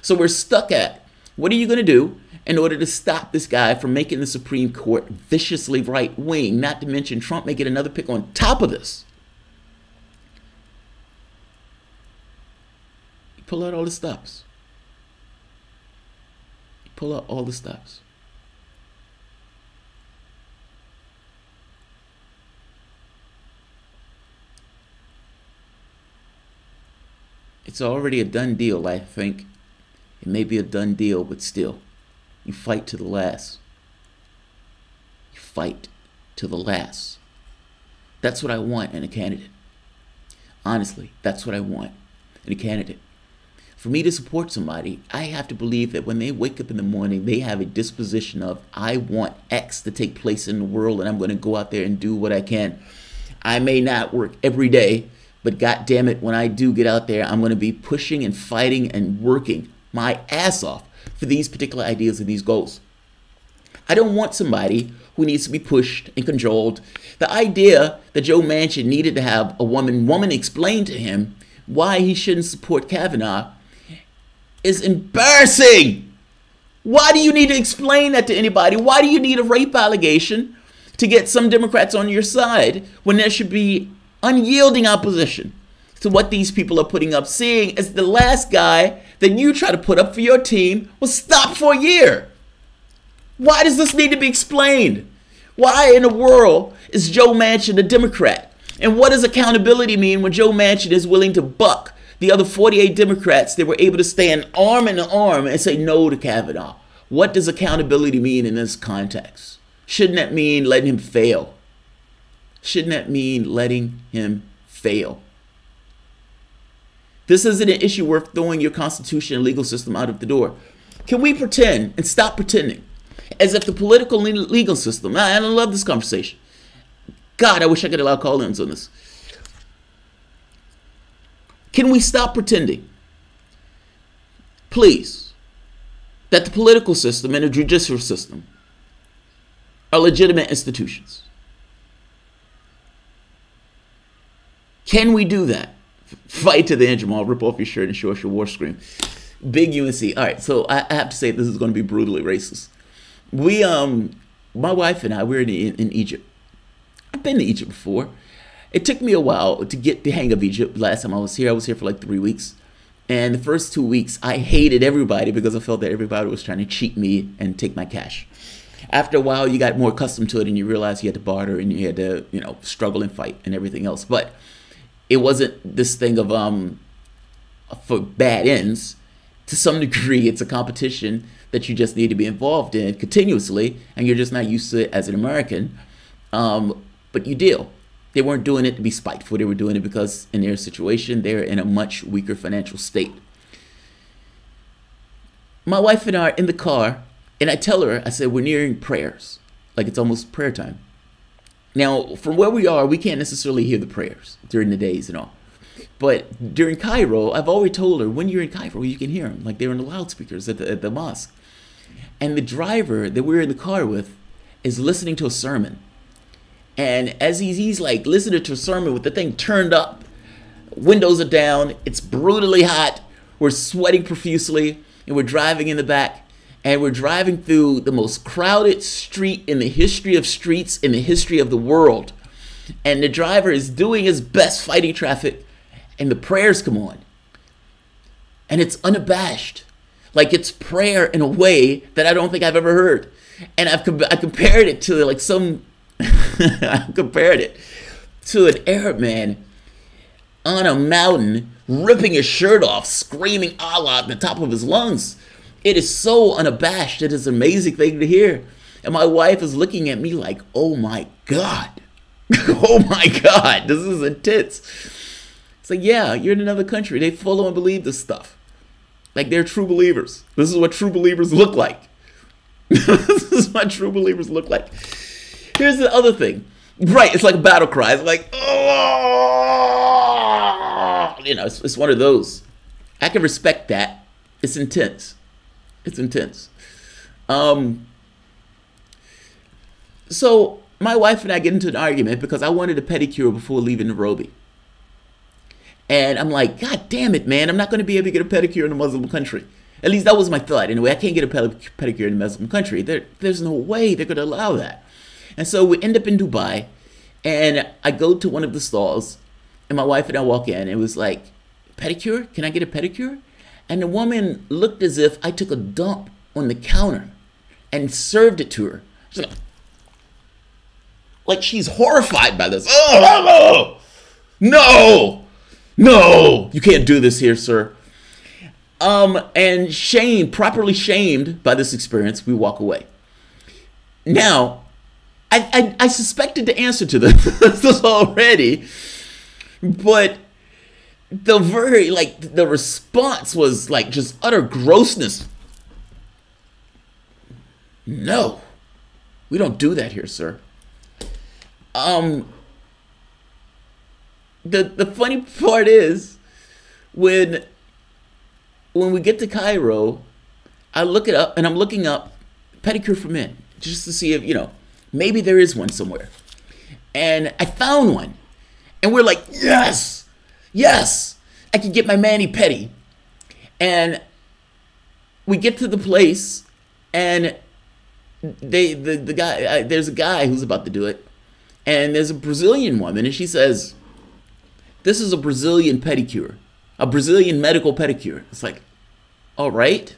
So we're stuck at, what are you going to do in order to stop this guy from making the Supreme Court viciously right-wing, not to mention Trump may get another pick on top of this? You pull out all the stops. You pull out all the stops. It's already a done deal, I think. It may be a done deal, but still, you fight to the last. You fight to the last. That's what I want in a candidate. Honestly, that's what I want in a candidate. For me to support somebody, I have to believe that when they wake up in the morning, they have a disposition of, I want X to take place in the world, and I'm going to go out there and do what I can. I may not work every day, but God damn it, when I do get out there, I'm going to be pushing and fighting and working my ass off for these particular ideas and these goals. I don't want somebody who needs to be pushed and controlled. The idea that Joe Manchin needed to have a woman explain to him why he shouldn't support Kavanaugh is embarrassing. Why do you need to explain that to anybody? Why do you need a rape allegation to get some Democrats on your side when there should be unyielding opposition to what these people are putting up, seeing as the last guy that you try to put up for your team was stopped for a year? Why does this need to be explained? Why in the world is Joe Manchin a Democrat? And what does accountability mean when Joe Manchin is willing to buck the other 48 Democrats that were able to stand arm in arm and say no to Kavanaugh? What does accountability mean in this context? Shouldn't that mean letting him fail? Shouldn't that mean letting him fail? This isn't an issue worth throwing your constitution and legal system out of the door. Can we pretend and stop pretending As if the political legal system, and I love this conversation. God, I wish I could allow call-ins on this. Can we stop pretending, please, that the political system and the judicial system are legitimate institutions? Can we do that? Fight to the end, Jamal. Rip off your shirt and show us your war scream. Big UNC. All right, so I have to say this is going to be brutally racist. We, my wife and I, we're in Egypt. I've been to Egypt before. It took me a while to get the hang of Egypt. Last time I was here for like 3 weeks. And the first 2 weeks, I hated everybody because I felt that everybody was trying to cheat me and take my cash. After a while, you got more accustomed to it and you realized you had to barter and you had to, you know, struggle and fight and everything else. But it wasn't this thing of for bad ends. To some degree, it's a competition that you just need to be involved in continuously, and you're just not used to it as an American. But you deal. They weren't doing it to be spiteful. They were doing it because in their situation, they're in a much weaker financial state. My wife and I are in the car, and I tell her, I said, we're nearing prayers. Like it's almost prayer time. Now, from where we are, we can't necessarily hear the prayers during the days and all. But during Cairo, I've always told her, when you're in Cairo, you can hear them. Like they're in the loudspeakers at the mosque. And the driver that we're in the car with is listening to a sermon. And as he's like listening to a sermon with the thing turned up, windows are down, it's brutally hot, we're sweating profusely, and we're driving in the back, and we're driving through the most crowded street in the history of streets in the history of the world. And the driver is doing his best fighting traffic, and the prayers come on. And it's unabashed. Like it's prayer in a way that I don't think I've ever heard. And I compared it to like some... I compared it to an Arab man on a mountain ripping his shirt off, screaming Allah at the top of his lungs. It is so unabashed. It is an amazing thing to hear. And my wife is looking at me like, oh my God. Oh my God, this is intense. It's like, yeah, you're in another country. They follow and believe this stuff. Like they're true believers. This is what true believers look like. This is what true believers look like. Here's the other thing. Right, it's like a battle cry. It's like, oh, you know, it's one of those. I can respect that. It's intense. It's intense. So my wife and I get into an argument because I wanted a pedicure before leaving Nairobi. And I'm like, God damn it, man. I'm not going to be able to get a pedicure in a Muslim country. At least that was my thought. Anyway, I can't get a pedicure in a Muslim country. There's no way they're going to allow that. And so we end up in Dubai, and I go to one of the stalls, and my wife and I walk in, and it was like, pedicure? Can I get a pedicure? And the woman looked as if I took a dump on the counter and served it to her. She's like she's horrified by this. Oh, no, no, you can't do this here, sir. And properly shamed by this experience, we walk away. Now, I suspected the answer to this already, but the response was like just utter grossness. No, we don't do that here, sir. The funny part is when we get to Cairo, I look it up and I'm looking up pedicure for men just to see if, you know, maybe there is one somewhere. And I found one. And we're like, yes, yes, I can get my mani-pedi. And we get to the place and the guy, there's a guy who's about to do it. And there's a Brazilian woman and she says, this is a Brazilian pedicure, a Brazilian medical pedicure. It's like, all right.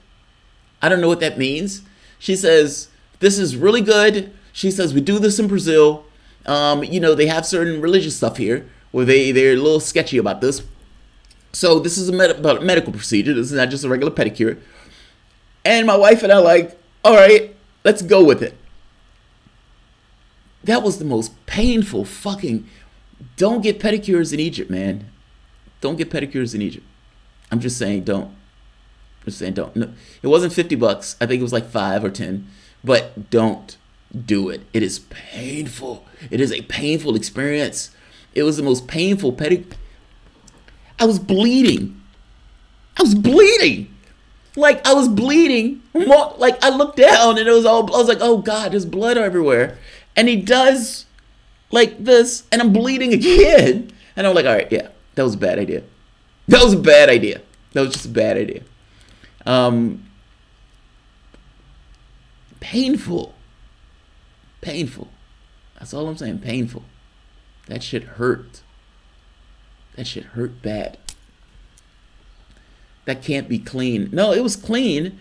I don't know what that means. She says, this is really good. She says, we do this in Brazil. You know, they have certain religious stuff here where they're a little sketchy about this. So this is a medical procedure. This is not just a regular pedicure. And my wife and I are like, all right, let's go with it. That was the most painful fucking... Don't get pedicures in Egypt, man. Don't get pedicures in Egypt. I'm just saying don't. I'm just saying don't. No, it wasn't $50. I think it was like 5 or 10. But don't do it. It is painful. It is a painful experience. It was the most painful petty. I was bleeding. I was bleeding. Like I was bleeding. Like I looked down and it was all, I was like, oh God, there's blood everywhere. And he does like this and I'm bleeding again. And I'm like, all right, yeah, that was a bad idea. That was a bad idea. That was just a bad idea. Painful. Painful. That's all I'm saying. Painful. That shit hurt. That shit hurt bad. That can't be clean. No, it was clean.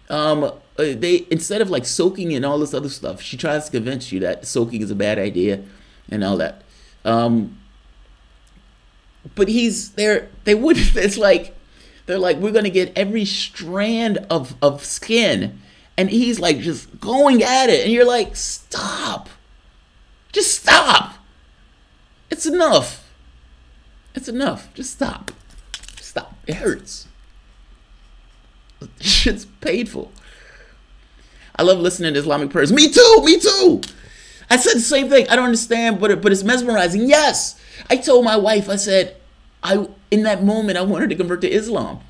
They, instead of like soaking and all this other stuff, she tries to convince you that soaking is a bad idea and all that. But he's there. They would. It's like they're like, we're gonna get every strand of skin, and he's like just going at it, and you're like, stop, just stop. It's enough. It's enough. Just stop. Stop. It hurts. Shit's painful. I love listening to Islamic prayers. Me too. Me too. I said the same thing. I don't understand, but it's mesmerizing. Yes. I told my wife, I said, in that moment, I wanted to convert to Islam.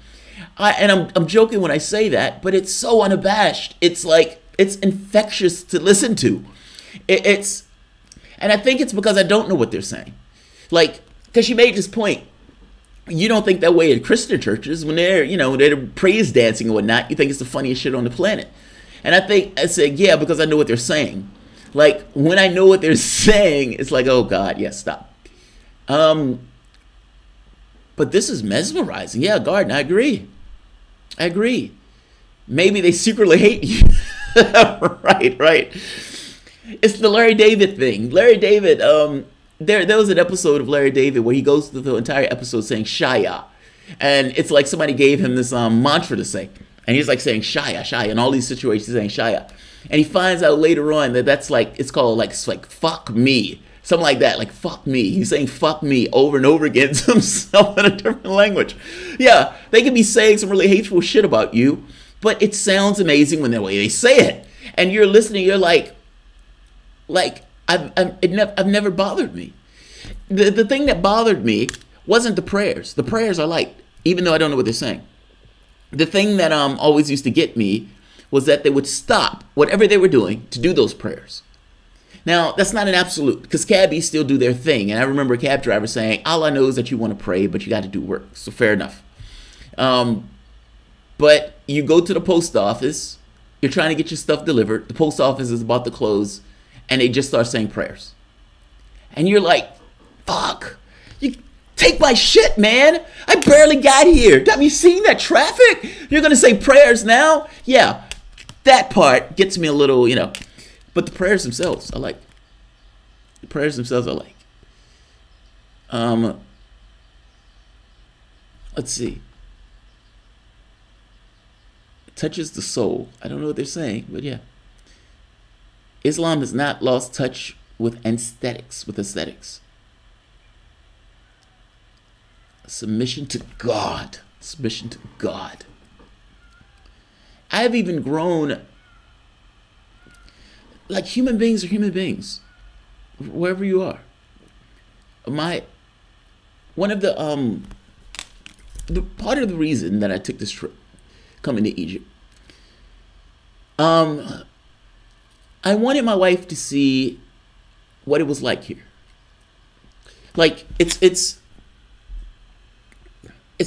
I'm joking when I say that, but it's so unabashed. It's like, it's infectious to listen to. And I think it's because I don't know what they're saying. Like, because she made this point. You don't think that way at Christian churches when they're praise dancing and whatnot. You think it's the funniest shit on the planet. And I said, yeah, because I know what they're saying. Like, when I know what they're saying, it's like, oh God, yeah, stop. But this is mesmerizing. Yeah, Garden, I agree. I agree. Maybe they secretly hate you. Right. It's the Larry David thing. Larry David, there was an episode of Larry David where he goes through the entire episode saying Shia. And it's like somebody gave him this mantra to say. And he's like saying Shia, Shia, in all these situations saying Shia. And he finds out later on that that's like, it's called like, it's like fuck me. Something like that, like fuck me. He's saying fuck me over and over again to himself in a different language. Yeah, they can be saying some really hateful shit about you, but it sounds amazing when the way they say it. And you're listening, you're like I've never bothered me. The thing that bothered me wasn't the prayers. The prayers are light, even though I don't know what they're saying. The thing that always used to get me was that they would stop whatever they were doing to do those prayers. Now, that's not an absolute, because cabbies still do their thing. And I remember a cab driver saying, Allah knows that you want to pray, but you got to do work. So fair enough. But you go to the post office, you're trying to get your stuff delivered. The post office is about to close, and they just start saying prayers. And you're like, fuck, you take my shit, man. I barely got here. Have you seen that traffic? You're going to say prayers now? Yeah, that part gets me a little, But the prayers themselves, I like. The prayers themselves, I like. Let's see. Touches the soul. I don't know what they're saying, but yeah. Islam has not lost touch with aesthetics. Submission to God. Submission to God. I have even grown. Like, human beings are human beings, wherever you are. One of the part of the reason that I took this trip, coming to Egypt, I wanted my wife to see what it was like here. Like, it's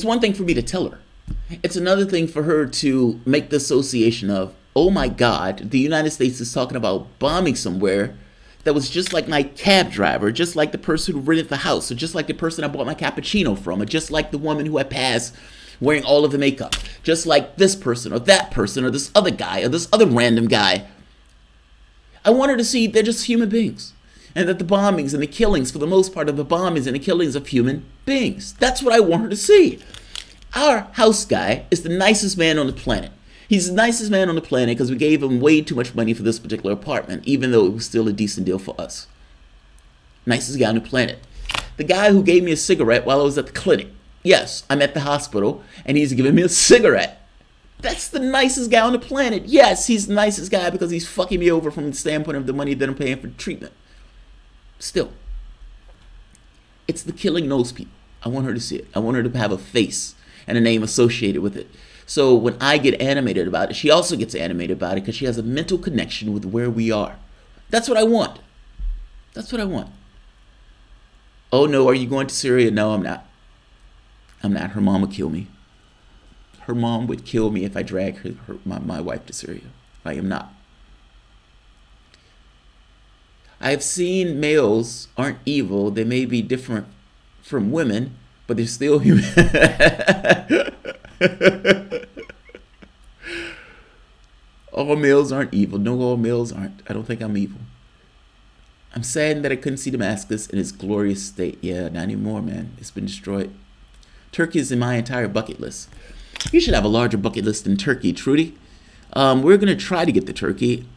one thing for me to tell her. It's another thing for her to make the association of, oh my God, the United States is talking about bombing somewhere that was just like my cab driver, just like the person who rented the house, or just like the person I bought my cappuccino from, or just like the woman who I passed wearing all of the makeup, just like this person or that person or this other guy or this other random guy. I want her to see they're just human beings, and that the bombings and the killings, for the most part, of the bombings and the killings of human beings. That's what I want her to see. Our house guy is the nicest man on the planet. He's the nicest man on the planet because we gave him way too much money for this particular apartment, even though it was still a decent deal for us. Nicest guy on the planet. The guy who gave me a cigarette while I was at the clinic. Yes, I'm at the hospital, and he's giving me a cigarette. That's the nicest guy on the planet. Yes, he's the nicest guy because he's fucking me over from the standpoint of the money that I'm paying for treatment. Still, it's the killing those people. I want her to see it. I want her to have a face and a name associated with it. So when I get animated about it, she also gets animated about it because she has a mental connection with where we are. That's what I want. That's what I want. Oh no, are you going to Syria? No, I'm not. I'm not. Her mom would kill me. Her mom would kill me if I drag my wife to Syria. I am not. I have seen males aren't evil. They may be different from women, but they're still human. All males aren't evil. No, all males aren't. I don't think I'm evil. I'm saddened that I couldn't see Damascus in its glorious state. Yeah, not anymore, man. It's been destroyed. Turkey is in my entire bucket list. You should have a larger bucket list than Turkey, Trudy. We're going to try to get to Turkey.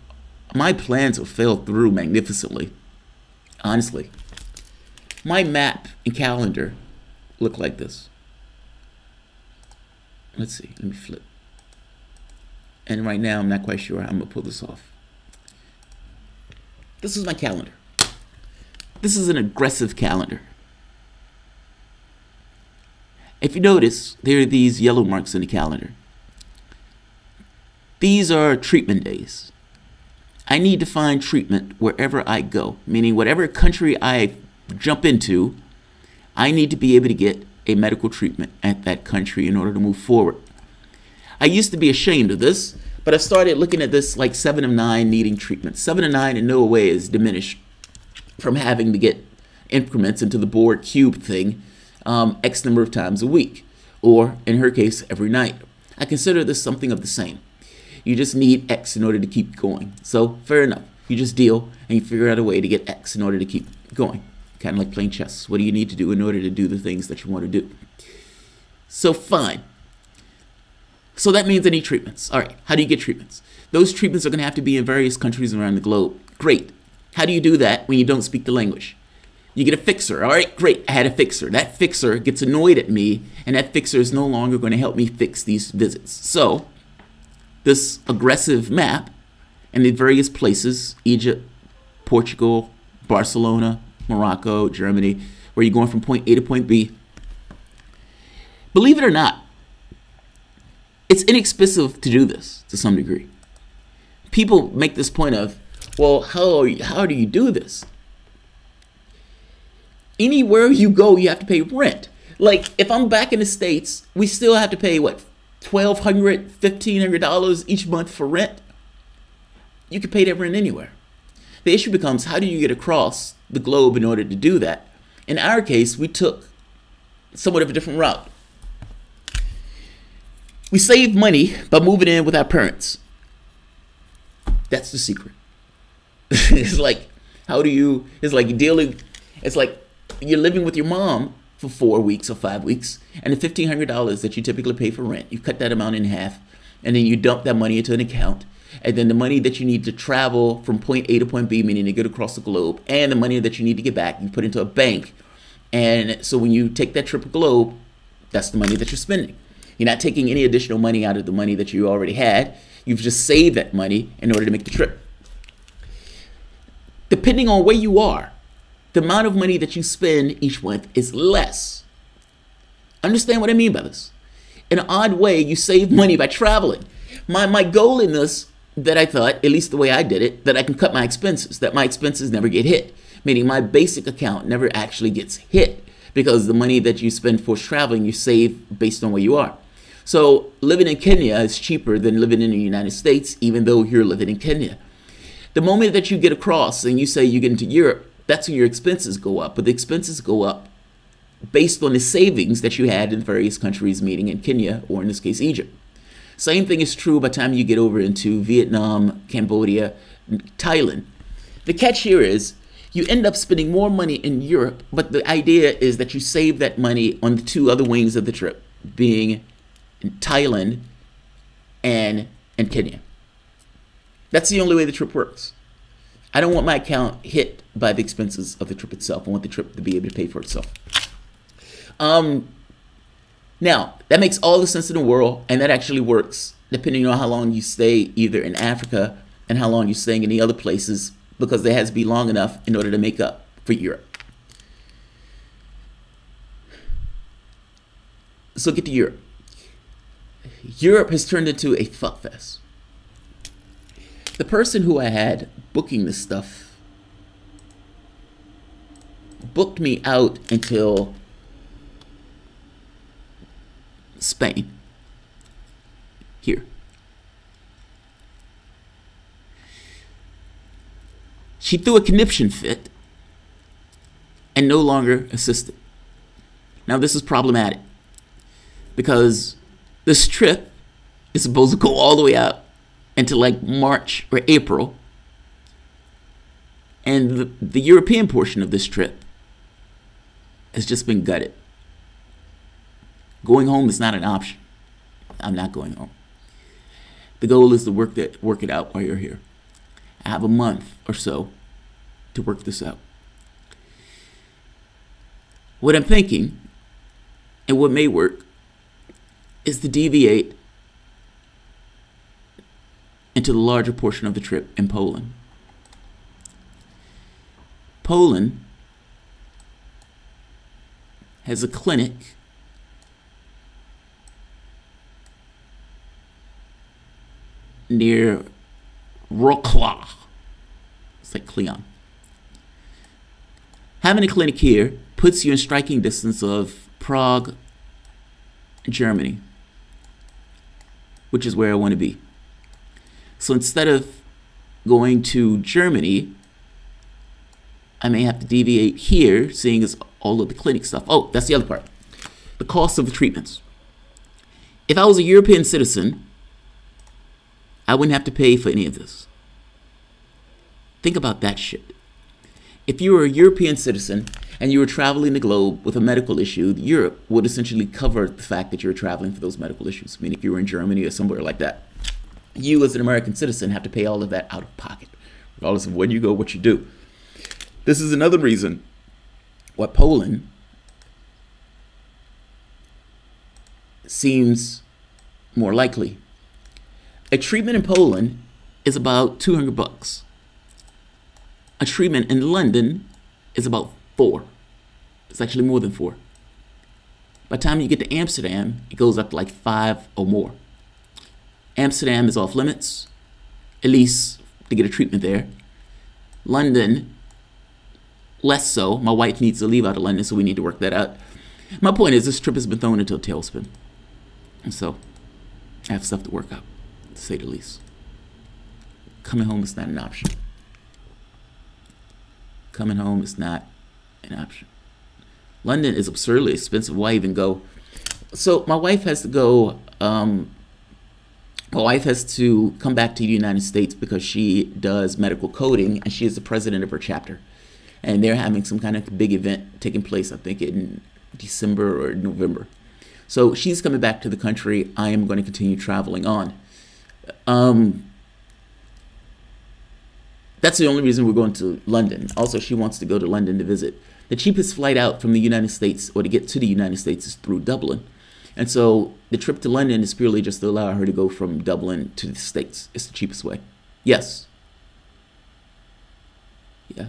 My plans have failed through magnificently. Honestly. My map and calendar look like this. Let's see. Let me flip. And right now, I'm not quite sure how I'm going to pull this off. This is my calendar. This is an aggressive calendar. If you notice, there are these yellow marks in the calendar. These are treatment days. I need to find treatment wherever I go, meaning whatever country I jump into, I need to be able to get a medical treatment at that country in order to move forward. I used to be ashamed of this, but I started looking at this like 7 of 9 needing treatment. 7 of 9 in no way is diminished from having to get increments into the board cube thing X number of times a week, or in her case, every night. I consider this something of the same. You just need X in order to keep going. So fair enough. You just deal and you figure out a way to get X in order to keep going. Kind of like playing chess. What do you need to do in order to do the things that you want to do? So fine. So that means I need treatments. All right, how do you get treatments? Those treatments are going to have to be in various countries around the globe. Great. How do you do that when you don't speak the language? You get a fixer. All right, great. I had a fixer. That fixer gets annoyed at me, and that fixer is no longer going to help me fix these visits. So this aggressive map and the various places, Egypt, Portugal, Barcelona, Morocco, Germany, where you're going from point A to point B. Believe it or not, it's inexpensive to do this to some degree. People make this point of, well, how do you do this? Anywhere you go, you have to pay rent. Like, if I'm back in the States, we still have to pay, what, $1,200, $1,500 each month for rent? You can pay that rent anywhere. The issue becomes, how do you get across the globe in order to do that? In our case, we took somewhat of a different route. We saved money by moving in with our parents. That's the secret. It's like, it's like you're living with your mom for 4 weeks or 5 weeks, and the $1,500 that you typically pay for rent, you cut that amount in half, and then you dump that money into an account, and then the money that you need to travel from point A to point B, meaning to get across the globe, and the money that you need to get back, you put into a bank. And so when you take that trip globe, that's the money that you're spending. You're not taking any additional money out of the money that you already had. You've just saved that money in order to make the trip. Depending on where you are, the amount of money that you spend each month is less. Understand what I mean by this? In an odd way, you save money by traveling. My goal in this, that I thought, at least the way I did it, that I can cut my expenses, that my expenses never get hit. Meaning my basic account never actually gets hit, because the money that you spend for traveling, you save based on where you are. So living in Kenya is cheaper than living in the United States, even though you're living in Kenya. The moment that you get across and you say you get into Europe, that's when your expenses go up. But the expenses go up based on the savings that you had in various countries, meaning in Kenya, or in this case, Egypt. Same thing is true by the time you get over into Vietnam, Cambodia, Thailand. The catch here is you end up spending more money in Europe, but the idea is that you save that money on the 2 other wings of the trip, being in Thailand and Kenya. That's the only way the trip works. I don't want my account hit by the expenses of the trip itself. I want the trip to be able to pay for itself. Now, that makes all the sense in the world, and that actually works depending on how long you stay either in Africa and how long you're staying in the other places, because there has to be long enough in order to make up for Europe. So get to Europe. Europe has turned into a fuckfest. The person who I had booking this stuff booked me out until Spain. Here. She threw a conniption fit and no longer assisted. Now this is problematic because this trip is supposed to go all the way out into like March or April, and the European portion of this trip has just been gutted. Going home is not an option. I'm not going home. The goal is to work it out while you're here. I have a month or so to work this out. What I'm thinking, and what may work, is to deviate into the larger portion of the trip in Poland. Poland has a clinic near Wrocław. It's like Cleon. Having a clinic here puts you in striking distance of Prague, Germany, which is where I want to be. So instead of going to Germany, I may have to deviate here, seeing as all of the clinic stuff. Oh, that's the other part. The cost of the treatments. If I was a European citizen, I wouldn't have to pay for any of this. Think about that shit. If you were a European citizen and you were traveling the globe with a medical issue, Europe would essentially cover the fact that you're traveling for those medical issues. I mean, if you were in Germany or somewhere like that, you as an American citizen have to pay all of that out of pocket, regardless of when you go, what you do. This is another reason why Poland seems more likely. A treatment in Poland is about $200. A treatment in London is about $4. It's actually more than $4. By the time you get to Amsterdam, it goes up to like $5 or more. Amsterdam is off limits, at least to get a treatment there. London, less so. My wife needs to leave out of London, so we need to work that out. My point is, this trip has been thrown into a tailspin. And so, I have stuff to work out, to say the least. Coming home is not an option. Coming home is not an option. London is absurdly expensive. Why even go? So, my wife has to go, my wife has to come back to the United States because she does medical coding and she is the president of her chapter. And they're having some kind of big event taking place, I think, in December or November. So she's coming back to the country. I am going to continue traveling on. That's the only reason we're going to London. Also, she wants to go to London to visit. The cheapest flight out from the United States, or to get to the United States, is through Dublin. And so the trip to London is purely just to allow her to go from Dublin to the States. It's the cheapest way. Yes. Yeah.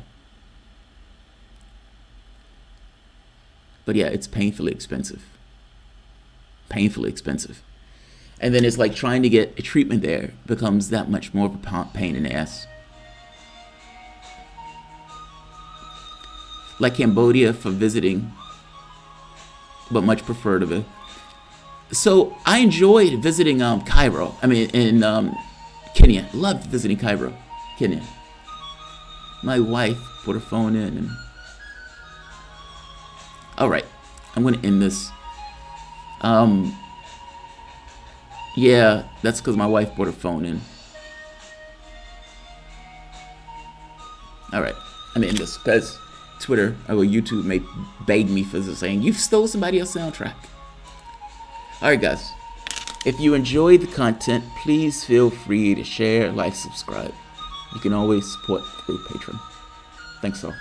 But yeah, it's painfully expensive. Painfully expensive. And then it's like trying to get a treatment there becomes that much more of a pain in the ass. Like Cambodia for visiting, but much prefer to be. So I enjoyed visiting Cairo. I mean, in Kenya. Loved visiting Cairo, Kenya. My wife put her phone in and... All right, I'm going to end this. Yeah, that's because my wife brought her phone in. All right, I'm going to end this because Twitter or YouTube may beg me for saying, you've stole somebody else's soundtrack. All right, guys, if you enjoyed the content, please feel free to share, like, subscribe. You can always support through Patreon. Thanks all.